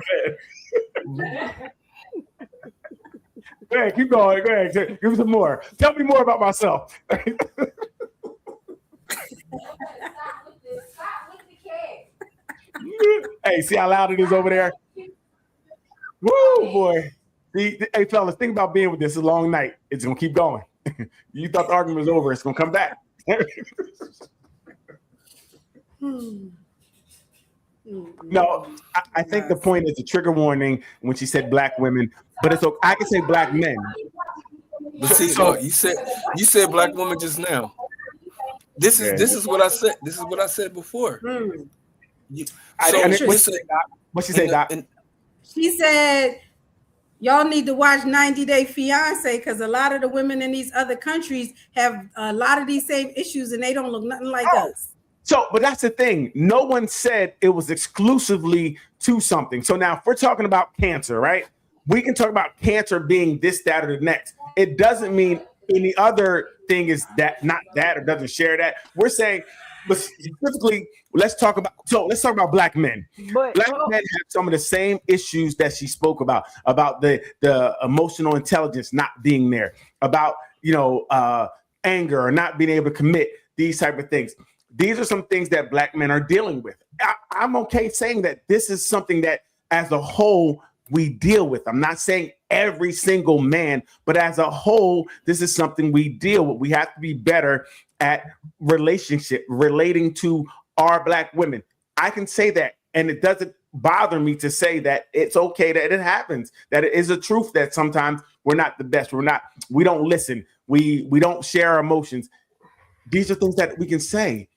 Speaker 2: Go ahead, keep going. Go ahead. Give me some more. Tell me more about myself. Hey, see how loud it is over there? Woo, boy. See, hey, fellas, think about being with this. It's a long night. It's going to keep going. You thought the argument was over. It's going to come back. No, I think the point is a trigger warning when she said black women, but it's okay. I can say black men.
Speaker 3: But see, you said black woman just now. This is what I said. This is what I said before.
Speaker 2: What she say, Doc?
Speaker 7: She said, y'all need to watch 90 Day Fiance because a lot of the women in these other countries have a lot of these same issues and they don't look nothing like us.
Speaker 2: So, but that's the thing. No one said it was exclusively to something. So now if we're talking about cancer, right? We can talk about cancer being this, that, or the next. It doesn't mean any other thing is that not that or doesn't share that. We're saying, but specifically, let's talk about black men. Black men have some of the same issues that she spoke about the emotional intelligence not being there, about anger or not being able to commit, these type of things. These are some things that black men are dealing with. I'm okay saying that this is something that as a whole we deal with. I'm not saying every single man, but as a whole, this is something we deal with. We have to be better at relating to our black women. I can say that, and it doesn't bother me to say that it's okay that it happens, that it is a truth that sometimes we're not the best. We don't listen. We don't share our emotions. These are things that we can say.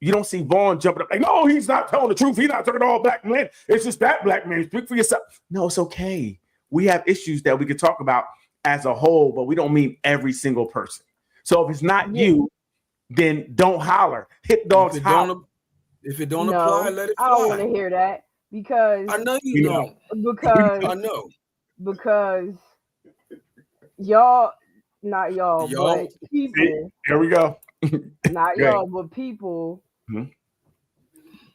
Speaker 2: You don't see Vaughn jumping up like, no, he's not telling the truth. He's not talking to all black men. It's just that black man. Speak for yourself. No, it's okay. We have issues that we can talk about as a whole, but we don't mean every single person. So if it's not you, then don't holler. Hit dogs holler.
Speaker 3: If it don't apply, let it fly.
Speaker 1: I don't want to hear that because
Speaker 3: I know you don't.
Speaker 1: Because
Speaker 3: I know.
Speaker 1: Because not y'all, but people.
Speaker 2: Here we go.
Speaker 1: Not y'all, but people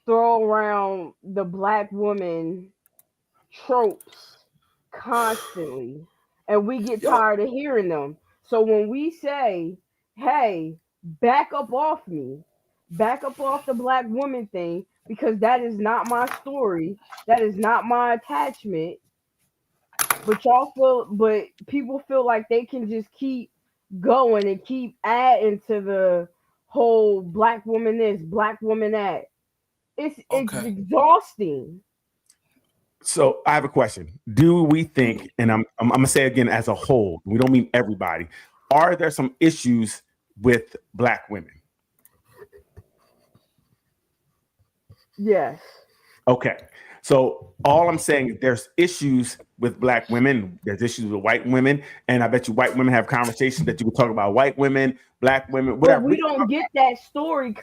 Speaker 1: throw around the black woman tropes constantly, and we get tired of hearing them. So when we say, hey, back up off me, back up off the black woman thing, because that is not my story, that is not my attachment, but people feel like they can just keep going and keep adding to the whole black woman this, black woman that. It's exhausting.
Speaker 2: So I have a question. Do we think, and I'm gonna say again as a whole, we don't mean everybody, are there some issues with black women?
Speaker 1: Yes.
Speaker 2: Okay. So all I'm saying is there's issues with black women, there's issues with white women, and I bet you white women have conversations that you can talk about white women, black women, whatever.
Speaker 1: But we don't get that story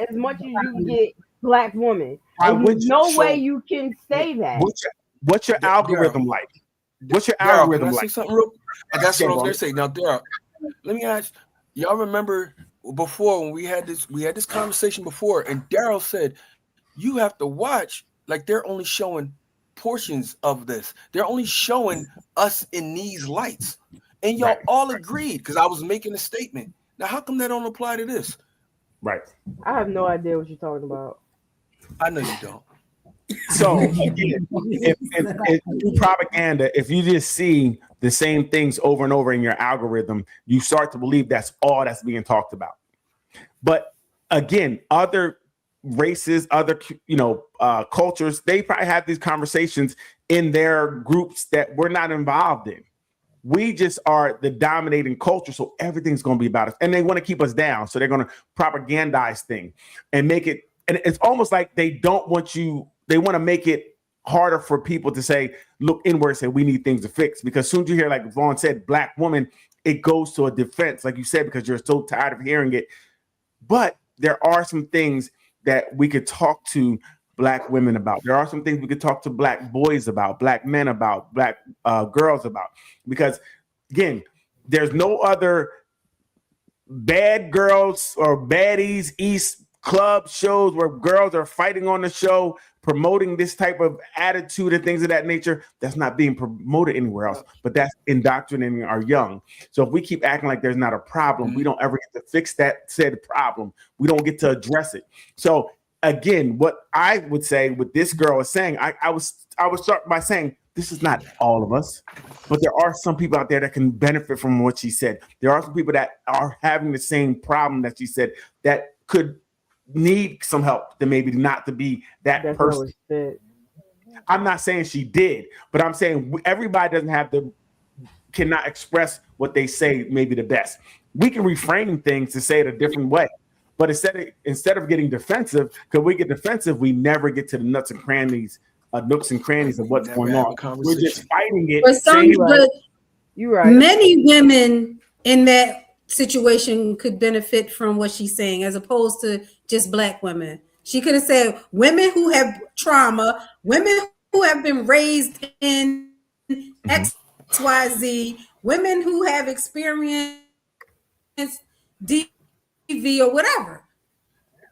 Speaker 1: as much as you get black women. There's no way you can say that.
Speaker 2: What's your algorithm like? What's your algorithm like?
Speaker 3: Something real? That's what I was gonna say. Now, Daryl, let me ask. Y'all remember before when we had this conversation before, and Daryl said, you have to watch. Like they're only showing portions of this. They're only showing us in these lights. And y'all all agreed because I was making a statement. Now, how come that don't apply to this?
Speaker 2: Right.
Speaker 1: I have no idea what you're talking about.
Speaker 3: I know you don't.
Speaker 2: So if through propaganda, if you just see the same things over and over in your algorithm, you start to believe that's all that's being talked about. But again, other races, other cultures, they probably have these conversations in their groups that we're not involved in. We just are the dominating culture, so everything's going to be about us. And they want to keep us down, so they're going to propagandize things and make it. And it's almost like they don't want you. They want to make it harder for people to say, look inward and say, we need things to fix. Because as soon as you hear, like Vaughn said, Black woman, it goes to a defense, like you said, because you're so tired of hearing it. But there are some things that we could talk to Black women about. There are some things we could talk to Black boys about, Black men about, Black girls about. Because, again, there's no other bad girls or baddies East club shows where girls are fighting on the show, promoting this type of attitude and things of that nature. That's not being promoted anywhere else, but that's indoctrinating our young. So if we keep acting like there's not a problem, we don't ever get to fix that said problem. We don't get to address it. So again, what I would say, what this girl is saying, I would start by saying, this is not all of us, but there are some people out there that can benefit from what she said. There are some people that are having the same problem that she said that could need some help, to maybe not to be that person. I'm not saying she did, but I'm saying everybody doesn't have cannot express what they say maybe the best. We can reframe things to say it a different way. But instead of getting defensive, because we get defensive, we never get to the nooks and crannies of what's going on. We're just fighting it.
Speaker 7: But
Speaker 1: you're right.
Speaker 7: Many women in that situation could benefit from what she's saying, as opposed to just Black women. She could have said women who have trauma, women who have been raised in XYZ, women who have experienced DV or whatever.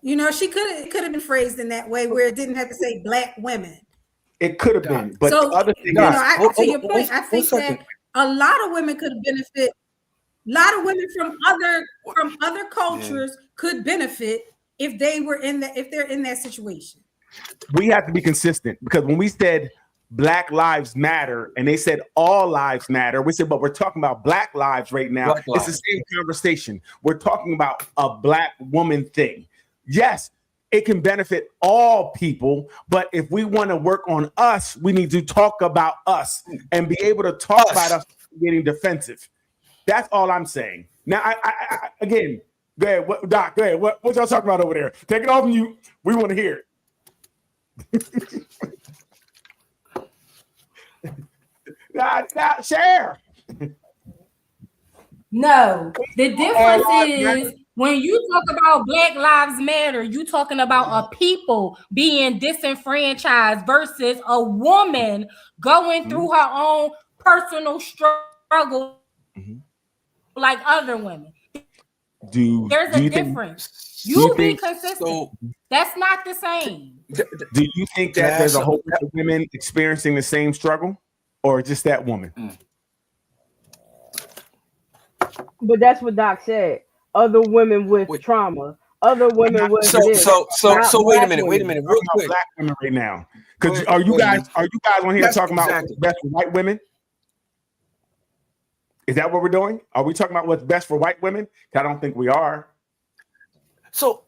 Speaker 7: You know, she could have been phrased in that way where it didn't have to say Black women.
Speaker 2: It could have been, but
Speaker 7: so,
Speaker 2: the other thing
Speaker 7: to your point, I think that a lot of women could benefit. A lot of women from other cultures could benefit if they're in that situation.
Speaker 2: We have to be consistent, because when we said Black Lives Matter and they said all lives matter, we said, but we're talking about Black lives right now. It's the same conversation. We're talking about a Black woman thing. Yes, it can benefit all people, but if we want to work on us, we need to talk about us and be able to talk about us getting defensive. That's all I'm saying. Now, I again, go ahead, Doc. Go ahead. What y'all talking about over there? Take it off mute. We want to hear it. Share.
Speaker 4: No, the difference is when you talk about Black Lives Matter, you talking about a people being disenfranchised versus a woman going through her own personal struggle like other women. There's a difference. You be consistent. That's not the same.
Speaker 2: Do you think that there's a whole bunch of women experiencing the same struggle, or just that woman?
Speaker 1: But that's what Doc said. Other women with trauma. Other women with
Speaker 3: so wait a minute, real quick.
Speaker 2: Black women right now, because are you guys on here talking about what's best for white women? Is that what we're doing? Are we talking about what's best for white women? I don't think we are.
Speaker 3: So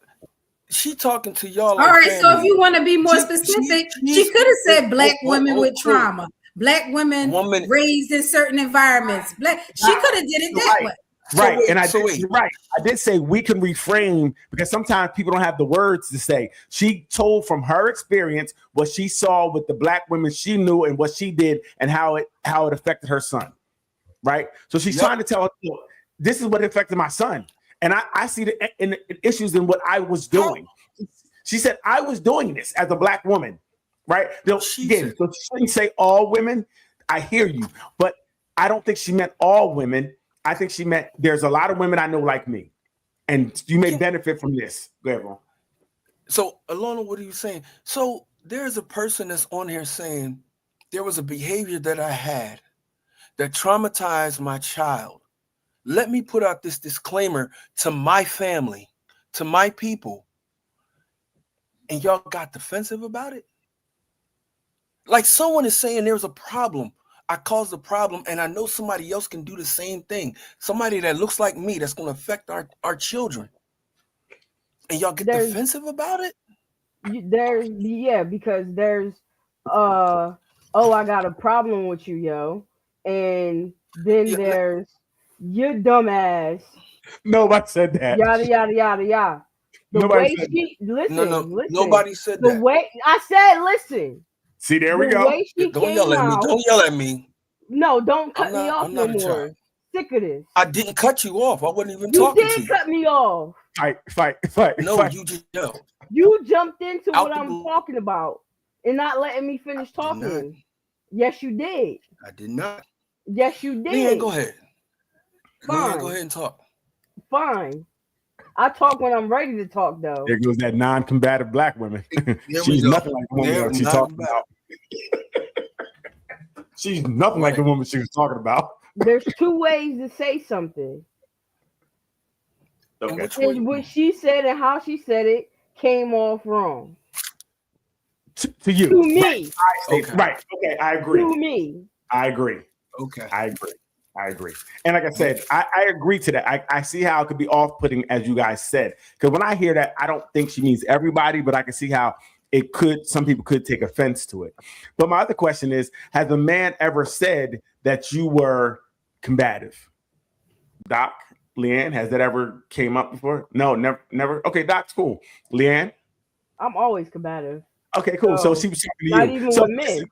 Speaker 3: she talking to y'all.
Speaker 7: All right. So if you want to be more specific, she could have said Black women with trauma, Black women raised in certain environments. She could have did it that way.
Speaker 2: Right. I did say we can reframe, because sometimes people don't have the words to say. She told from her experience what she saw with the Black women she knew and what she did and how it affected her son. Right. So she's trying to tell us, this is what affected my son. And I see the issues in what I was doing. She said, I was doing this as a Black woman. Right. So she didn't say all women. I hear you. But I don't think she meant all women. I think she meant there's a lot of women I know like me. And you may benefit from this. Go ahead, Ron.
Speaker 3: So, Alana, what are you saying? So there's a person that's on here saying there was a behavior that I had that traumatized my child. Let me put out this disclaimer to my family, to my people. And y'all got defensive about it? Like someone is saying there's a problem. I caused the problem, and I know somebody else can do the same thing. Somebody that looks like me that's going to affect our children. And y'all get defensive about it?
Speaker 1: Because there's a oh, I got a problem with you, yo. And then there's your dumbass.
Speaker 2: Nobody said that.
Speaker 1: Yada yada yada yada. The
Speaker 2: Nobody
Speaker 1: way
Speaker 2: said
Speaker 1: she listen, listen.
Speaker 3: Nobody said
Speaker 1: the
Speaker 3: that.
Speaker 1: way I said, listen.
Speaker 2: See, there we
Speaker 1: The
Speaker 2: go.
Speaker 1: way she
Speaker 3: Don't
Speaker 1: came
Speaker 3: yell at me.
Speaker 1: out-
Speaker 3: Don't yell at me.
Speaker 1: No, don't cut me off
Speaker 3: I'm
Speaker 1: no
Speaker 3: not a
Speaker 1: more.
Speaker 3: child.
Speaker 1: Sick of this.
Speaker 3: I didn't cut you off. I wasn't even
Speaker 1: You
Speaker 3: talking to
Speaker 1: did
Speaker 3: you.
Speaker 1: cut me off.
Speaker 2: Fight.
Speaker 3: No,
Speaker 2: fight.
Speaker 3: you just yelled.
Speaker 1: You jumped into
Speaker 3: Out
Speaker 1: what
Speaker 3: the
Speaker 1: I'm
Speaker 3: blue.
Speaker 1: talking about and not letting me finish talking. Yes, you did.
Speaker 3: I did not.
Speaker 1: Yes, you did.
Speaker 3: Leanne, go ahead.
Speaker 1: Fine.
Speaker 3: Go ahead and talk.
Speaker 1: Fine. I talk when I'm ready to talk, though.
Speaker 2: There goes that non-combative black woman. She's nothing like the woman that she's talking about. She's nothing like the woman she was talking about.
Speaker 1: There's two ways to say something.
Speaker 2: Okay.
Speaker 1: And what she said and how she said it came off wrong.
Speaker 2: To you.
Speaker 1: To me.
Speaker 2: Right. Okay. I agree.
Speaker 1: To me.
Speaker 2: I agree.
Speaker 3: Okay.
Speaker 2: I agree. And like I said, I agree to that. I see how it could be off-putting, as you guys said. Because when I hear that, I don't think she means everybody, but I can see how it could, some people could take offense to it. But my other question is, has a man ever said that you were combative? Doc, Leanne, has that ever came up before? No, never. Okay, Doc's cool. Leanne?
Speaker 1: I'm always combative.
Speaker 2: Okay, cool. So she was talking to you.
Speaker 1: Not even with men.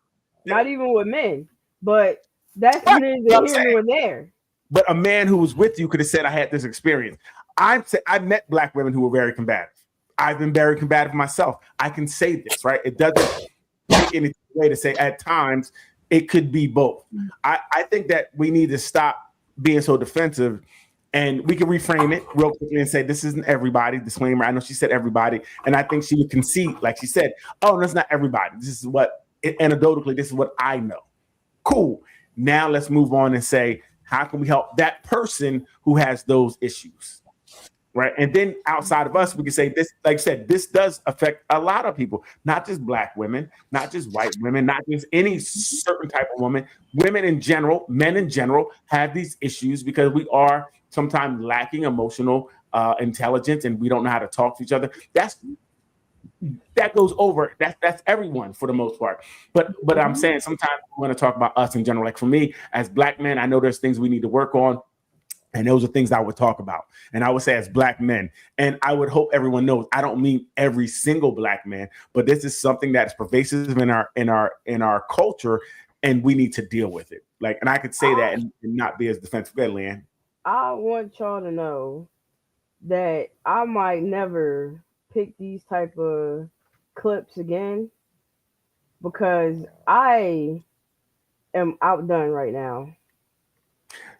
Speaker 1: Not even with men. But that's neither here nor there.
Speaker 2: But a man who was with you could have said, I had this experience. I met black women who were very combative. I've been very combative myself. I can say this, right? It doesn't take any way to say at times it could be both. I think that we need to stop being so defensive, and we can reframe it real quickly and say, this isn't everybody. Disclaimer, I know she said everybody, and I think she would concede, like she said, oh, that's not everybody. This is what, anecdotally, this is what I know. Cool. Now let's move on and say, how can we help that person who has those issues? Right. And then outside of us, we can say this, like I said, this does affect a lot of people, not just black women, not just white women, not just any certain type of woman. Women in general, men in general have these issues because we are sometimes lacking emotional intelligence and we don't know how to talk to each other. That goes over. That's everyone for the most part. But I'm saying sometimes we want to talk about us in general. Like for me, as black men, I know there's things we need to work on. And those are things I would talk about. And I would say as black men, and I would hope everyone knows, I don't mean every single black man, but this is something that is pervasive in our culture, and we need to deal with it. Like, and I could say that and not be as defensive. Go ahead, Leanne.
Speaker 1: I want y'all to know that I might never pick these type of clips again because I am outdone right now.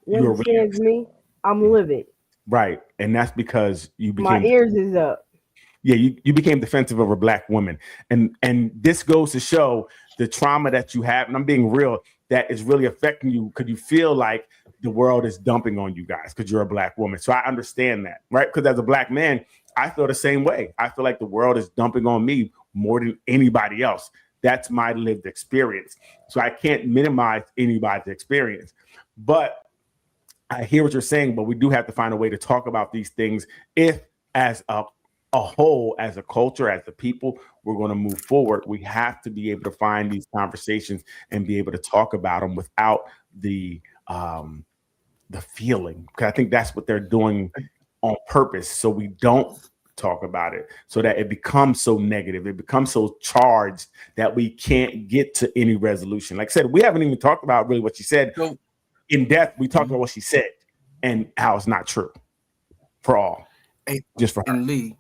Speaker 1: You understand me? I'm livid.
Speaker 2: Right. And that's because you became...
Speaker 1: My ears is up.
Speaker 2: Yeah, you became defensive over black women. And this goes to show the trauma that you have, and I'm being real, that is really affecting you because you feel like the world is dumping on you guys because you're a black woman. So I understand that, right? Because as a black man, I feel the same way. I feel like the world is dumping on me more than anybody else. That's my lived experience. So I can't minimize anybody's experience. But I hear what you're saying, but we do have to find a way to talk about these things if, as a whole, as a culture, as the people, we're going to move forward. We have to be able to find these conversations and be able to talk about them without the feeling. Because I think that's what they're doing on purpose, so we don't talk about it, so that it becomes so negative, it becomes so charged that we can't get to any resolution. Like I said, we haven't even talked about really what she said. In depth, we talked about what she said and how it's not true for all. Just for her.
Speaker 3: And Lee,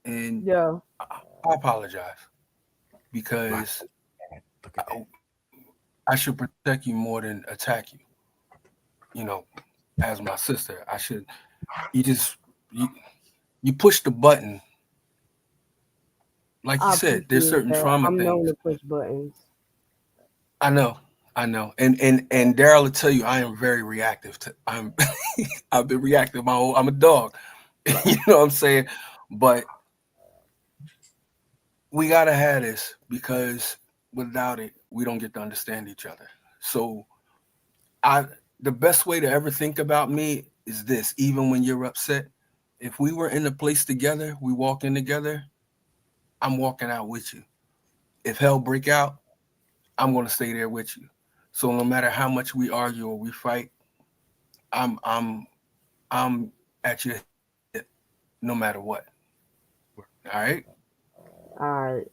Speaker 3: and
Speaker 1: yeah,
Speaker 3: I apologize because I should protect you more than attack you. You know, as my sister, I should. You push the button, like you said. There's certain trauma
Speaker 1: I'm
Speaker 3: things.
Speaker 1: known to push buttons.
Speaker 3: I know. And Daryl will tell you I am very reactive I've been reactive I'm a dog. You know what I'm saying? But we gotta have this because without it, we don't get to understand each other. So the best way to ever think about me is this: even when you're upset, if we were in a place together, we walk in together, I'm walking out with you. If hell break out, I'm going to stay there with you. So no matter how much we argue or we fight, I'm at your hip no matter what. All right?
Speaker 1: All right.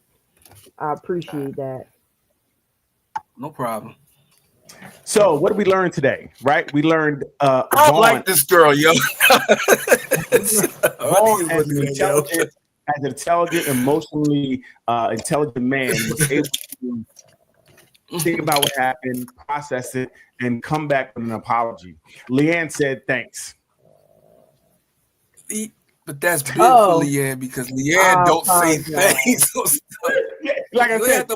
Speaker 1: I appreciate that.
Speaker 3: No problem.
Speaker 2: So what did we learn today? Right? We learned
Speaker 3: I don't like this girl, yo.
Speaker 2: Vaughn, as an intelligent, emotionally intelligent man, was able to think about what happened, process it, and come back with an apology. Leanne said thanks.
Speaker 3: But that's big for Leanne because Leanne don't say thanks.
Speaker 2: Like I said,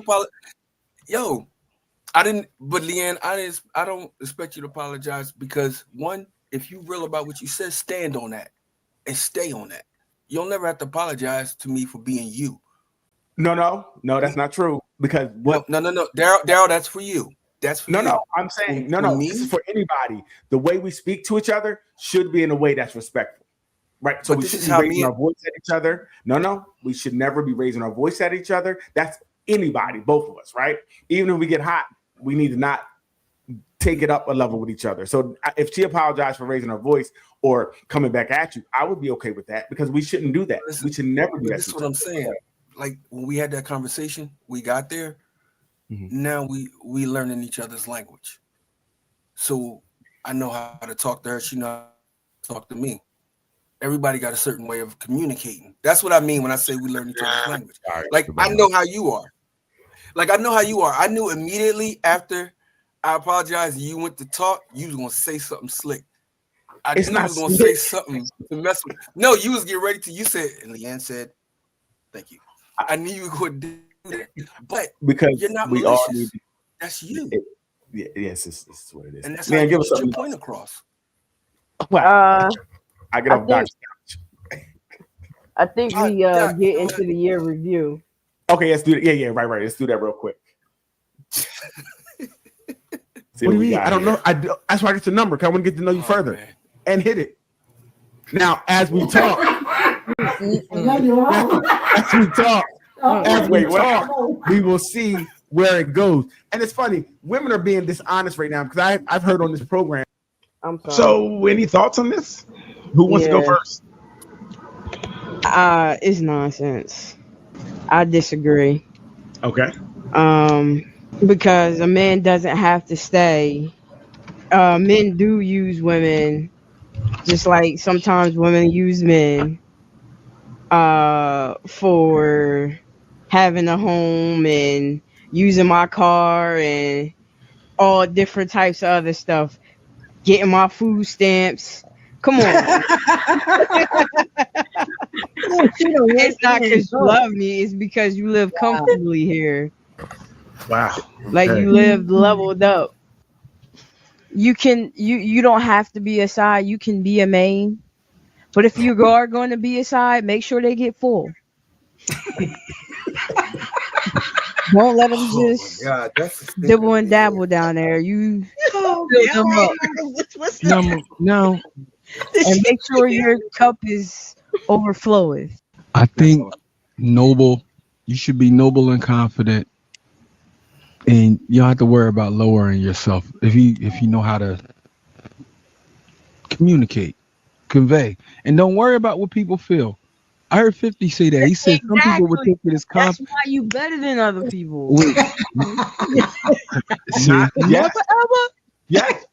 Speaker 3: yo, I didn't. But Leanne, I don't expect you to apologize because one, if you real about what you said, stand on that and stay on that. You'll never have to apologize to me for being you.
Speaker 2: No, that's not true. Because what?
Speaker 3: No, Daryl, that's for you. That's for you.
Speaker 2: No. I'm saying this is for anybody. The way we speak to each other should be in a way that's respectful, right? So we shouldn't be raising our voice at each other. No, we should never be raising our voice at each other. That's anybody, both of us, right? Even if we get hot, we need to not take it up a level with each other. So if she apologized for raising her voice or coming back at you, I would be okay with that because we shouldn't do that. We should never do that.
Speaker 3: This is what I'm saying. Like when we had that conversation, we got there. Mm-hmm. Now we learning each other's language. So I know how to talk to her. She knows how to talk to me. Everybody got a certain way of communicating. That's what I mean when I say we learn each other's language. Like I know how you are. I knew immediately after I apologized, you went to talk, you was gonna say something slick. I knew you was gonna say something to mess with. No, you was getting ready to. You said, and Leanne said, "Thank you." I knew you would do that, but
Speaker 2: because
Speaker 3: you're not
Speaker 2: we
Speaker 3: malicious.
Speaker 2: all need.
Speaker 3: That's you.
Speaker 2: Yes, this is what it is.
Speaker 3: And that's
Speaker 2: Man,
Speaker 3: how
Speaker 2: give
Speaker 3: you
Speaker 2: us
Speaker 3: get
Speaker 2: something.
Speaker 3: your point across.
Speaker 2: Well, I get off Doc's couch.
Speaker 1: I think we get into the year review.
Speaker 2: Okay, let's do it. Yeah, right. Let's do that real quick.
Speaker 5: What do you mean? I don't know. That's why I get the number because I want to get to know you further and hit it. Now, as we talk, we will see where it goes. And it's funny, women are being dishonest right now because I've heard on this program.
Speaker 1: I'm sorry.
Speaker 5: So, any thoughts on this? Who wants to go first?
Speaker 1: It's nonsense. I disagree.
Speaker 5: Okay.
Speaker 1: Because a man doesn't have to stay. Men do use women, just like sometimes women use men for having a home and using my car and all different types of other stuff, getting my food stamps. Come on. It's not because you love me, it's because you live comfortably here.
Speaker 5: Wow.
Speaker 1: Like you live leveled up. You don't have to be a side, you can be a main. But if you are going to be a side, make sure they get full. Don't let them just dibble and dabble down there. You fill them up.
Speaker 5: No.
Speaker 1: And make sure your cup is overflowing.
Speaker 22: I think you should be noble and confident, and you don't have to worry about lowering yourself if you know how to communicate, convey, and don't worry about what people feel. I heard 50 say that. He said some people would think it is confident.
Speaker 1: That's why you better than other people.
Speaker 22: Wait.
Speaker 5: Yes.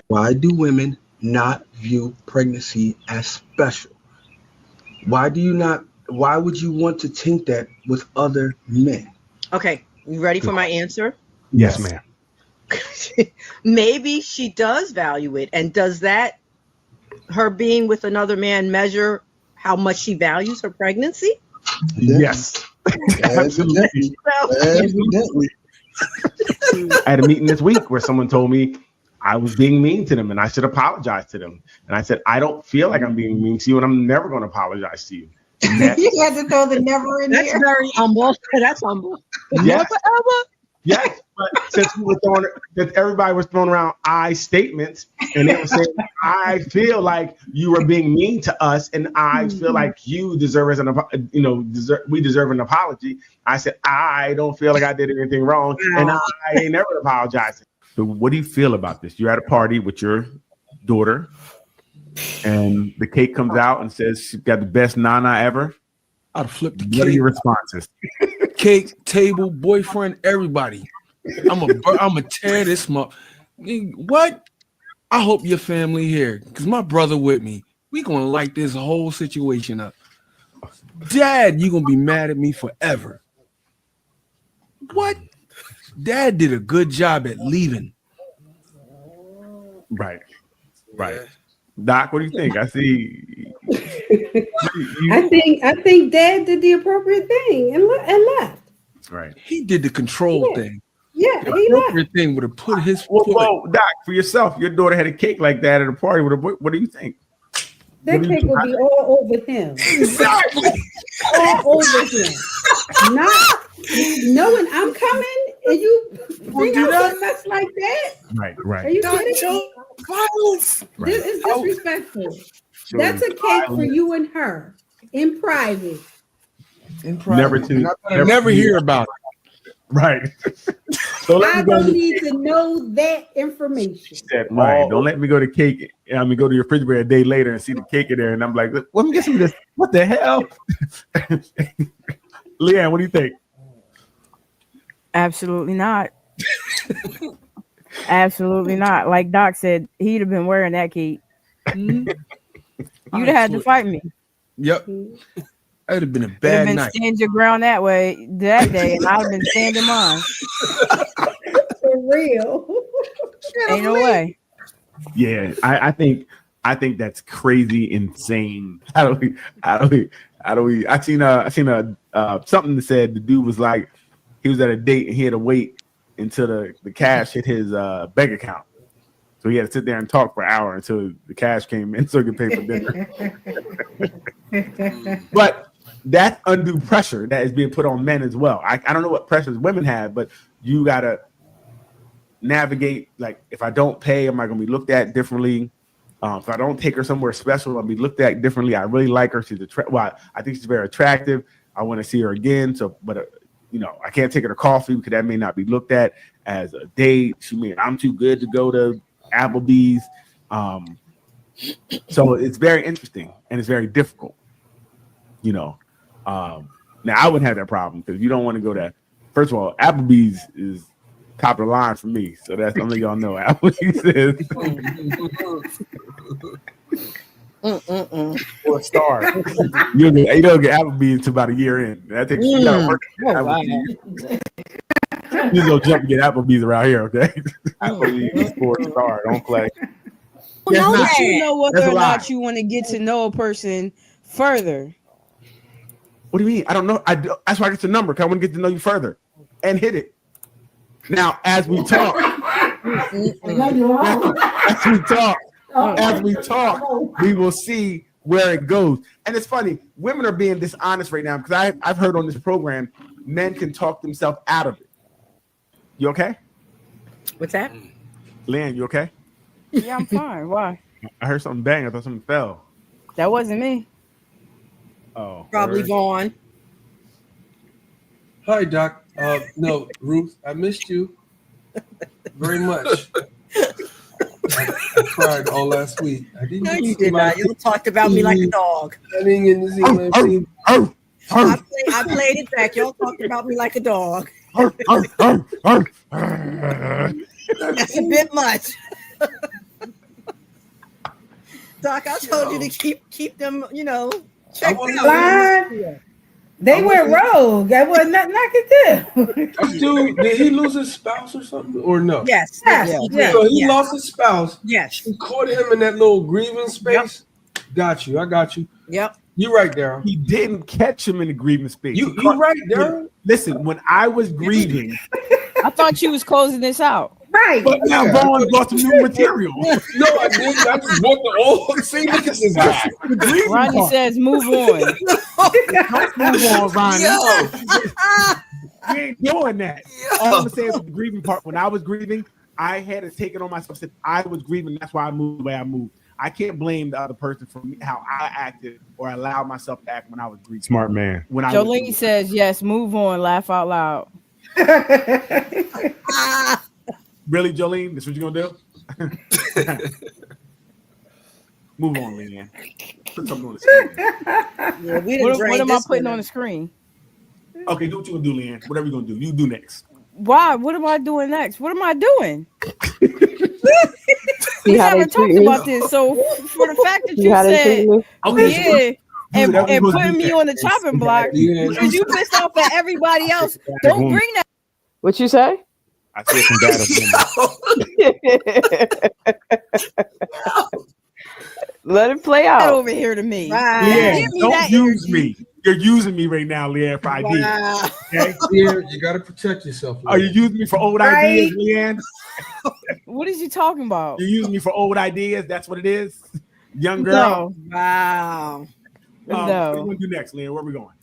Speaker 23: Why do women not view pregnancy as special? Why would you want to think that with other men?
Speaker 15: Okay, you ready for my answer?
Speaker 5: Yes, ma'am.
Speaker 15: Maybe she does value it. And does that, her being with another man, measure how much she values her pregnancy?
Speaker 5: Yes.
Speaker 23: Evidently.
Speaker 5: I had a meeting this week where someone told me I was being mean to them and I should apologize to them. And I said, I don't feel like I'm being mean to you and I'm never going to apologize to you.
Speaker 7: You had to throw the never in there.
Speaker 15: That's very humble. That's humble.
Speaker 5: Yes. Yes, but since everybody was throwing around I statements, and they were saying, I feel like you were being mean to us, and I feel like you deserve we deserve an apology. I said, I don't feel like I did anything wrong, and I ain't never apologizing.
Speaker 2: So what do you feel about this? You're at a party with your daughter, and the cake comes out and says she's got the best nana ever.
Speaker 23: I'd have flipped the cake.
Speaker 2: What are your responses?
Speaker 23: Cake, table, boyfriend, everybody. I'm a tear this up. What? I hope your family here, because my brother with me. We gonna light this whole situation up. Dad, you gonna be mad at me forever. What? Dad did a good job at leaving.
Speaker 2: Right. Doc, what do you think? I see.
Speaker 7: I think Dad did the appropriate thing and left.
Speaker 2: Right.
Speaker 23: He did the control thing.
Speaker 7: Yeah,
Speaker 23: the appropriate thing would have put his foot.
Speaker 2: Well, Doc, for yourself, your daughter had a cake like that at a party with a boy. What do you think?
Speaker 7: That cake would be all over him.
Speaker 23: Exactly.
Speaker 7: All over him. Not knowing I'm coming and you bring out something that's like that.
Speaker 2: Right.
Speaker 7: Are you kidding me?
Speaker 23: Violence.
Speaker 7: This is disrespectful. That's a cake for you and her in private.
Speaker 23: Never hear about it.
Speaker 2: Right.
Speaker 7: So I don't need to know that information.
Speaker 2: Right. Don't let me go to cake. I mean, go to your refrigerator a day later and see the cake in there, and I'm like, let me get some of this. What the hell? Leanne, what do you think?
Speaker 1: Absolutely not. Absolutely not. Like Doc said, he'd have been wearing that cake. You'd have had to fight me.
Speaker 23: Yep. That would have been a bad night.
Speaker 1: Stand your ground that way that day, and I'd have been standing mine.
Speaker 7: For real.
Speaker 1: Ain't no way.
Speaker 2: Yeah, I think that's crazy, insane. How do we? I seen something that said the dude was like, he was at a date and he had to wait until the cash hit his bank account. So he had to sit there and talk for an hour until the cash came in so he could pay for dinner. But that's undue pressure that is being put on men as well. I don't know what pressures women have, but you got to navigate. Like, if I don't pay, am I going to be looked at differently? If I don't take her somewhere special, I'll be looked at differently. I really like her. She's I think she's very attractive. I want to see her again. So, but I can't take her to coffee because that may not be looked at as a date. I'm too good to go to Applebee's. So it's very interesting and it's very difficult. Now I wouldn't have that problem because you don't want to go to. First of all, Applebee's is top of the line for me. So that's something y'all know. Applebee's is 4 star. You don't get Applebee's until about a year in. That takes you gotta work. You go jump and get Applebee's around here, okay? Applebee's is 4 star. Don't play.
Speaker 1: Well, no, you know whether or not you want to get to know a person further.
Speaker 2: What do you mean? I don't know. That's why I get the number because I want to get to know you further and hit it. Now, as we talk, we will see where it goes. And it's funny, women are being dishonest right now because I've heard on this program, men can talk themselves out of it. You okay?
Speaker 15: What's that?
Speaker 2: Leanne, you okay?
Speaker 1: Yeah, I'm fine. Why?
Speaker 2: I heard something bang. I thought something fell.
Speaker 1: That wasn't me.
Speaker 2: Oh,
Speaker 15: probably Vaughn.
Speaker 3: Hi, Doc. No, Ruth, I missed you very much. I cried all last week. I didn't.
Speaker 15: No, you did not. You talked about me like a dog.
Speaker 3: I didn't get to see my
Speaker 15: I played it back. Y'all talked about me like a dog. That's a bit much. Doc, I told you to keep them, checked out.
Speaker 7: They went rogue. That was nothing I could do.
Speaker 3: Dude, did he lose his spouse or something? Or no?
Speaker 15: Yes.
Speaker 3: So he lost his spouse.
Speaker 15: Yes.
Speaker 3: She caught him in that little grieving space. Yep. Got you. I got you.
Speaker 15: Yep.
Speaker 3: You're right, Daryl.
Speaker 2: He didn't catch him in the grieving space.
Speaker 3: You right, Daryl.
Speaker 2: Listen, when I was grieving,
Speaker 1: I thought you was closing this out.
Speaker 7: Right.
Speaker 2: But now Vaughn brought some new material.
Speaker 3: No, I didn't. I just want the old. See, look at this guy.
Speaker 1: Ronnie says, "Move on."
Speaker 2: Move on, Ronnie.
Speaker 5: We ain't doing that. All I'm saying with the grieving part, when I was grieving, I had to take it on myself. Since I was grieving, that's why I moved the way I moved. I can't blame the other person for how I acted or allowed myself to act when I was grieving.
Speaker 2: Smart man.
Speaker 5: When I
Speaker 1: Jolene says yes. Move on. Laugh out loud.
Speaker 5: Really, Jolene? That's what you're gonna do? Move on, Leanne. Put something on the screen.
Speaker 1: Yeah, what am I putting on the screen?
Speaker 5: Okay, do what you gonna do, Leanne. Whatever you're gonna do, you do next.
Speaker 1: Why? What am I doing next? What am I doing? We haven't talked about this. So for the fact that you said, and putting me on the chopping block because you pissed off at everybody else, don't bring that. What you say?
Speaker 2: I said combative.
Speaker 1: Let it play out
Speaker 7: over here to me.
Speaker 5: Yeah, don't use me. You're using me right now, Leanne, for ideas. Okay?
Speaker 23: Yeah, you gotta protect yourself.
Speaker 5: Are you using me for old ideas, Leanne?
Speaker 1: What is you talking about?
Speaker 5: You're using me for old ideas. That's what it is, young girl.
Speaker 1: No. Wow.
Speaker 5: No. What are we gonna do next, Leanne? Where are we going?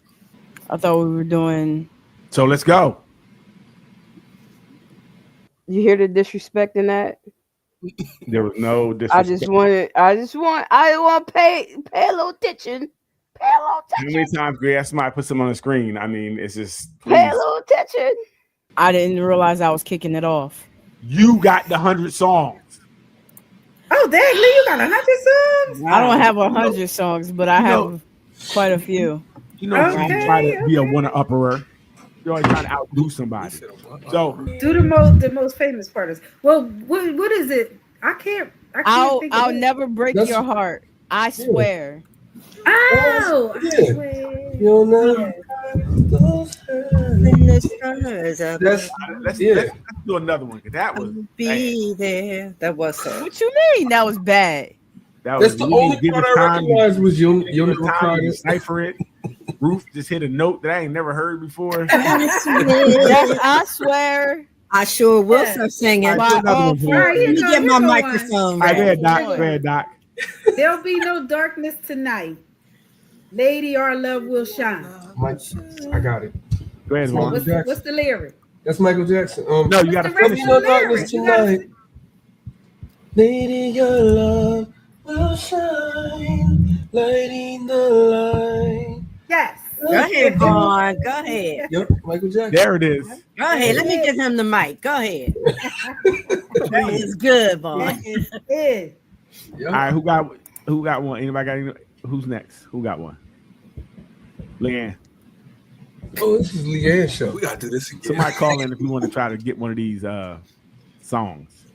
Speaker 1: I thought we were doing.
Speaker 5: So let's go.
Speaker 1: You hear the disrespect in that?
Speaker 2: There was no disrespect.
Speaker 1: I want to pay a little attention. Pay a little
Speaker 2: How many times we ask somebody to put something on the screen? I mean, it's just
Speaker 1: pay a little attention. I didn't realize I was kicking it off.
Speaker 5: You got the 100 songs.
Speaker 7: Oh, dang, Lee, you got 100 songs?
Speaker 1: I don't have 100 songs, but I have quite a few.
Speaker 5: You know, you try to be a one-upperer. You're always trying to outdo somebody. So
Speaker 7: do the most famous part is what is it?
Speaker 1: I'll never break your heart. I swear.
Speaker 7: Oh, I swear. You know.
Speaker 5: Let's do another one. That was
Speaker 15: there. That was so.
Speaker 1: What you mean? That was bad.
Speaker 23: That's the only part I recognized was You'll Never Cry.
Speaker 5: Cipher it. Ruth just hit a note that I ain't never heard before.
Speaker 1: I swear.
Speaker 15: I sure will start singing. Let me get my microphone.
Speaker 5: Go ahead, Doc.
Speaker 7: There'll be no darkness tonight. Lady, our love will shine.
Speaker 23: I got it.
Speaker 5: Go ahead, Juan.
Speaker 7: What's the lyric?
Speaker 23: That's Michael Jackson.
Speaker 5: No, you got to finish
Speaker 23: no darkness tonight. Lady, your love will shine, lighting the light.
Speaker 7: Yes.
Speaker 15: Go ahead, Vaughn. Go ahead.
Speaker 23: Yep, Michael Jackson.
Speaker 5: There it is.
Speaker 15: Go ahead. Let me give him the mic. Go ahead. It's good, Vaughn.
Speaker 7: Yep.
Speaker 5: All right, who got one? Anybody got any? Who's next? Who got one? Leanne.
Speaker 23: Oh, this is Leanne's show.
Speaker 3: We gotta do this again.
Speaker 5: Somebody call in if you want to try to get one of these songs.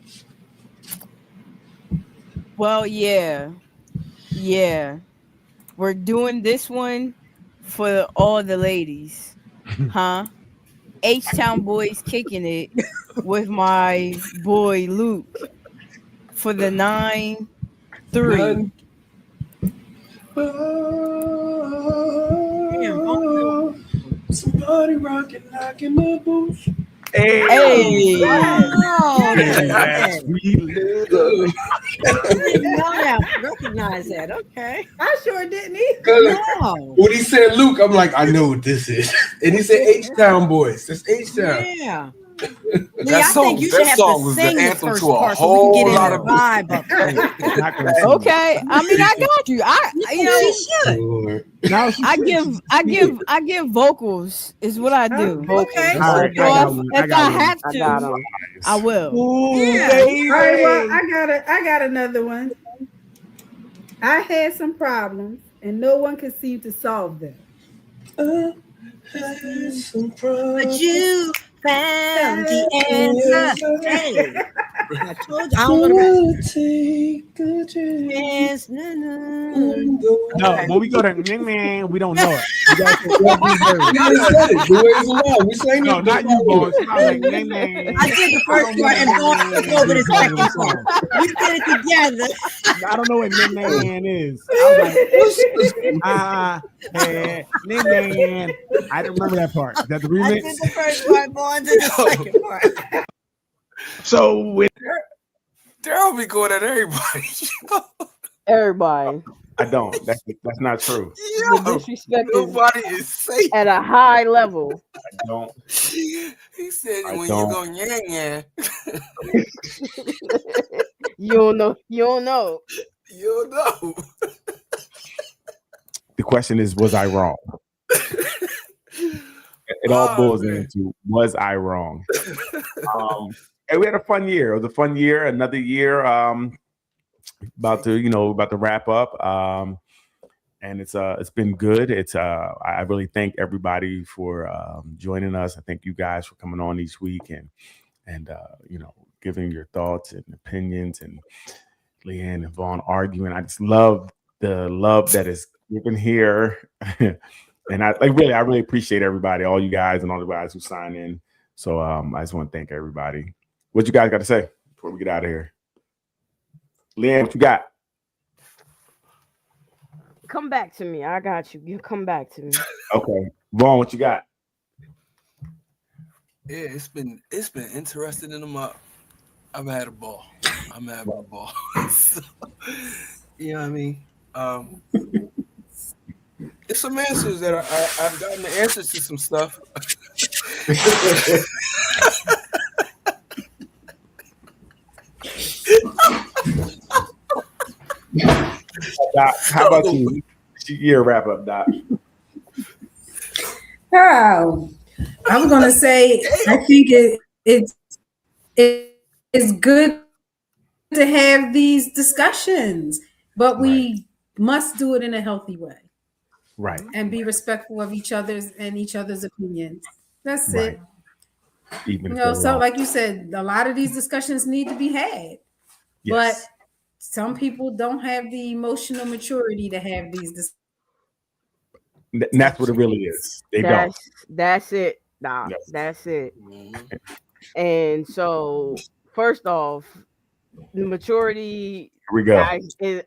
Speaker 1: Well, yeah. We're doing this one for all the ladies, huh? H-Town Boys kicking it with my boy Luke for the 9-3.
Speaker 23: Somebody rocking, knocking the boots.
Speaker 5: Hey.
Speaker 15: Recognize that. Okay.
Speaker 7: I sure didn't either.
Speaker 15: No.
Speaker 23: When he said Luke, I'm like, I know what this is. And he said H-Town Boys. That's H-Town.
Speaker 15: Yeah.
Speaker 3: That song was the anthem to a whole lot of
Speaker 15: vibe up there.
Speaker 1: Okay, I mean, I got you. I give vocals is what I do.
Speaker 7: Okay.
Speaker 1: If I have to, I will.
Speaker 7: Yeah. All right. Well, I got another one. I had some problems, and no one could seem to solve them.
Speaker 15: But you found the answer. Hey, I told you. I don't want to take a chance.
Speaker 5: No, when we go to man, we don't know it. No, not you, boys.
Speaker 15: I did the first part and Vaughn took over the second part. We did it together.
Speaker 5: I don't know what man is. I was like, I didn't remember that part. Is that the remix?
Speaker 15: I did the first part, Vaughn did the second part.
Speaker 5: So with
Speaker 3: Daryl be going at everybody.
Speaker 1: Everybody.
Speaker 2: I don't. That's not true.
Speaker 1: The disrespect
Speaker 3: Nobody is safe
Speaker 1: at a high level.
Speaker 2: I don't.
Speaker 3: He said
Speaker 2: I
Speaker 3: when
Speaker 2: don't.
Speaker 3: you go yeah.
Speaker 1: You don't know. You don't know.
Speaker 3: You know.
Speaker 2: The question is, was I wrong? It all boils into, was I wrong? And we had a fun year. It was a fun year. Another year. About to wrap up. And it's been good. I really thank everybody for joining us. I thank you guys for coming on each week and giving your thoughts and opinions, and Leanne and Vaughn arguing. I just love the love that is given here. And I really appreciate everybody, all you guys and all the guys who sign in. So I just want to thank everybody. What you guys got to say before we get out of here? Leanne, what you got?
Speaker 1: Come back to me. I got you. You come back to me.
Speaker 2: Okay. Vaughn, what you got?
Speaker 3: Yeah, it's been interesting in the month. I've had a ball. I'm having a ball. So, you know what I mean? It's some answers that I've gotten the answers to some stuff.
Speaker 2: Doc, how about you? Year wrap up, Doc.
Speaker 7: Oh, I'm gonna say I think it's good to have these discussions, but we must do it in a healthy way,
Speaker 2: right?
Speaker 7: And be respectful of each other's opinions. That's it.
Speaker 2: Even
Speaker 7: so like you said, a lot of these discussions need to be had, but some people don't have the emotional maturity to have these discussions.
Speaker 2: That's what it really is. They don't.
Speaker 1: That's it. Nah, that's it. And so, first off, the maturity.
Speaker 2: Here we go.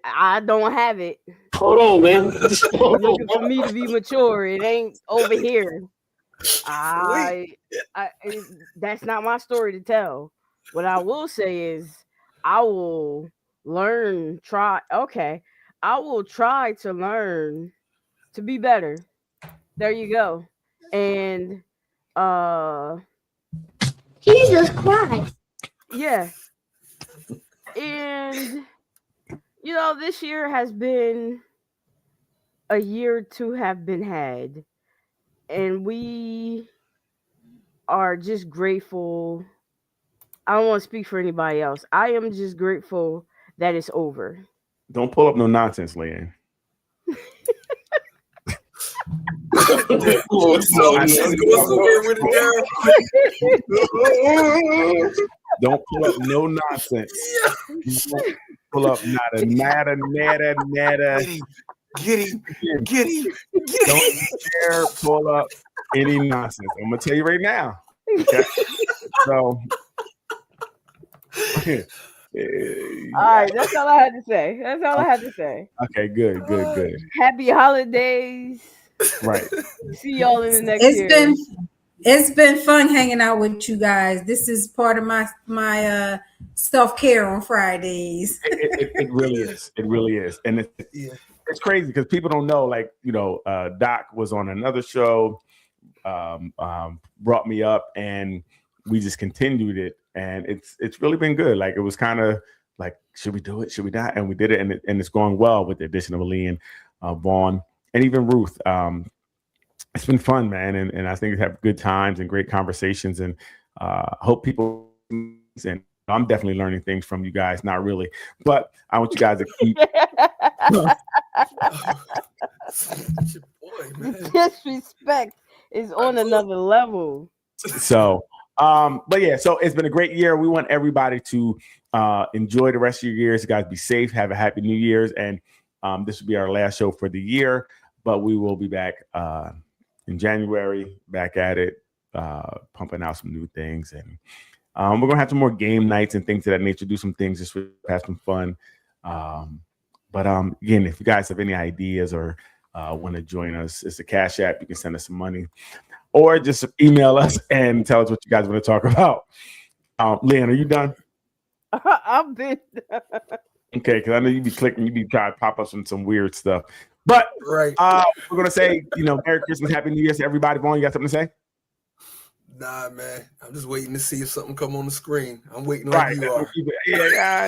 Speaker 1: I don't have it.
Speaker 6: Hold on, man.
Speaker 1: Looking for me to be mature. It ain't over here. That's not my story to tell. What I will say is, I will I will try to learn to be better. There you go. And
Speaker 9: Jesus Christ.
Speaker 1: Yeah. And this year has been a year to have been had. And we are just grateful. I don't want to speak for anybody else. I am just grateful that it's over.
Speaker 2: Don't pull up no nonsense, Leanne. Don't pull up no nonsense. Pull up nada. Giddy. Don't dare pull up any nonsense. I'm gonna tell you right now. Okay? So
Speaker 1: all right, that's all I had to say.
Speaker 2: Okay, good.
Speaker 1: Happy holidays.
Speaker 2: Right.
Speaker 1: See y'all in the next year.
Speaker 7: It's been fun hanging out with you guys. This is part of my self-care on Fridays.
Speaker 2: It really is. It really is. And it's crazy because people don't know, Doc was on another show, brought me up, and we just continued it. And it's really been good. Like, it was kind of like, should we do it? Should we not? And we did it, and it's going well with the addition of Leanne, Vaughn, and even Ruth. It's been fun, man, and I think we have good times and great conversations, and hope people. And I'm definitely learning things from you guys. Not really, but I want you guys to keep.
Speaker 1: Disrespect is on another level.
Speaker 2: So. But yeah, so it's been a great year. We want everybody to enjoy the rest of your years. You guys be safe, have a happy New Year's, and this will be our last show for the year. But we will be back in January, back at it, pumping out some new things, and we're gonna have some more game nights and things of that nature. Do some things just to have some fun. But again, if you guys have any ideas or want to join us, it's a Cash App. You can send us some money. Or just email us and tell us what you guys want to talk about. Leanne, are you done?
Speaker 1: I've been.
Speaker 2: Okay, because I know you be clicking, you be trying to pop up some weird stuff. But
Speaker 3: right,
Speaker 2: we're gonna say, Merry Christmas, Happy New Year to everybody. Vaughn, you got something to say?
Speaker 3: Nah, man. I'm just waiting to see if something come on the screen. I'm waiting
Speaker 2: Right.
Speaker 3: like you are.
Speaker 2: Yeah.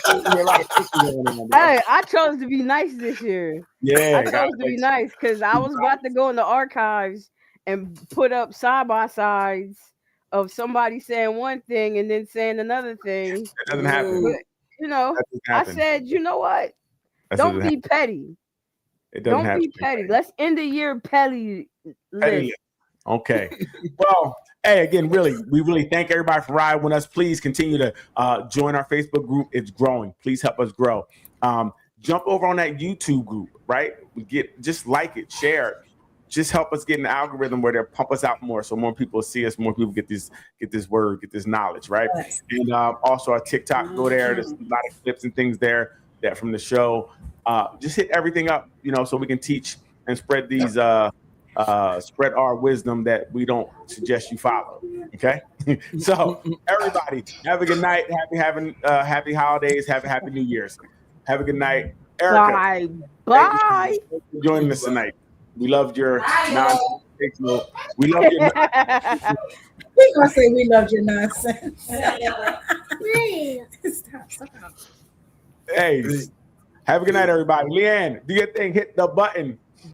Speaker 1: Hey, I chose to be nice this year.
Speaker 2: Yeah,
Speaker 1: I chose to be nice because I was about to go in the archives and put up side by sides of somebody saying one thing and then saying another thing.
Speaker 2: That doesn't happen.
Speaker 1: But, I said, you know what? Don't be petty. Don't be petty. Let's end the year petty.
Speaker 2: Okay. Well, hey, again, we really thank everybody for riding with us. Please continue to join our Facebook group. It's growing. Please help us grow. Jump over on that YouTube group, right? Just like it, share it. Just help us get in the algorithm where they'll pump us out more, so more people see us, more people get this word, get this knowledge, right? Yes. And also our TikTok, go there. There's a lot of clips and things there that from the show. Just hit everything up, so we can teach and spread these spread our wisdom that we don't suggest you follow. Okay. So everybody have a good night. Happy holidays. Happy New Year's. Have a good night. Erica,
Speaker 1: bye.
Speaker 2: Thank you for joining us tonight. We loved your nonsense. We love your
Speaker 7: We're gonna say we loved your nonsense. Stop.
Speaker 2: Hey, have a good night, everybody. Leanne, do your thing. Hit the button.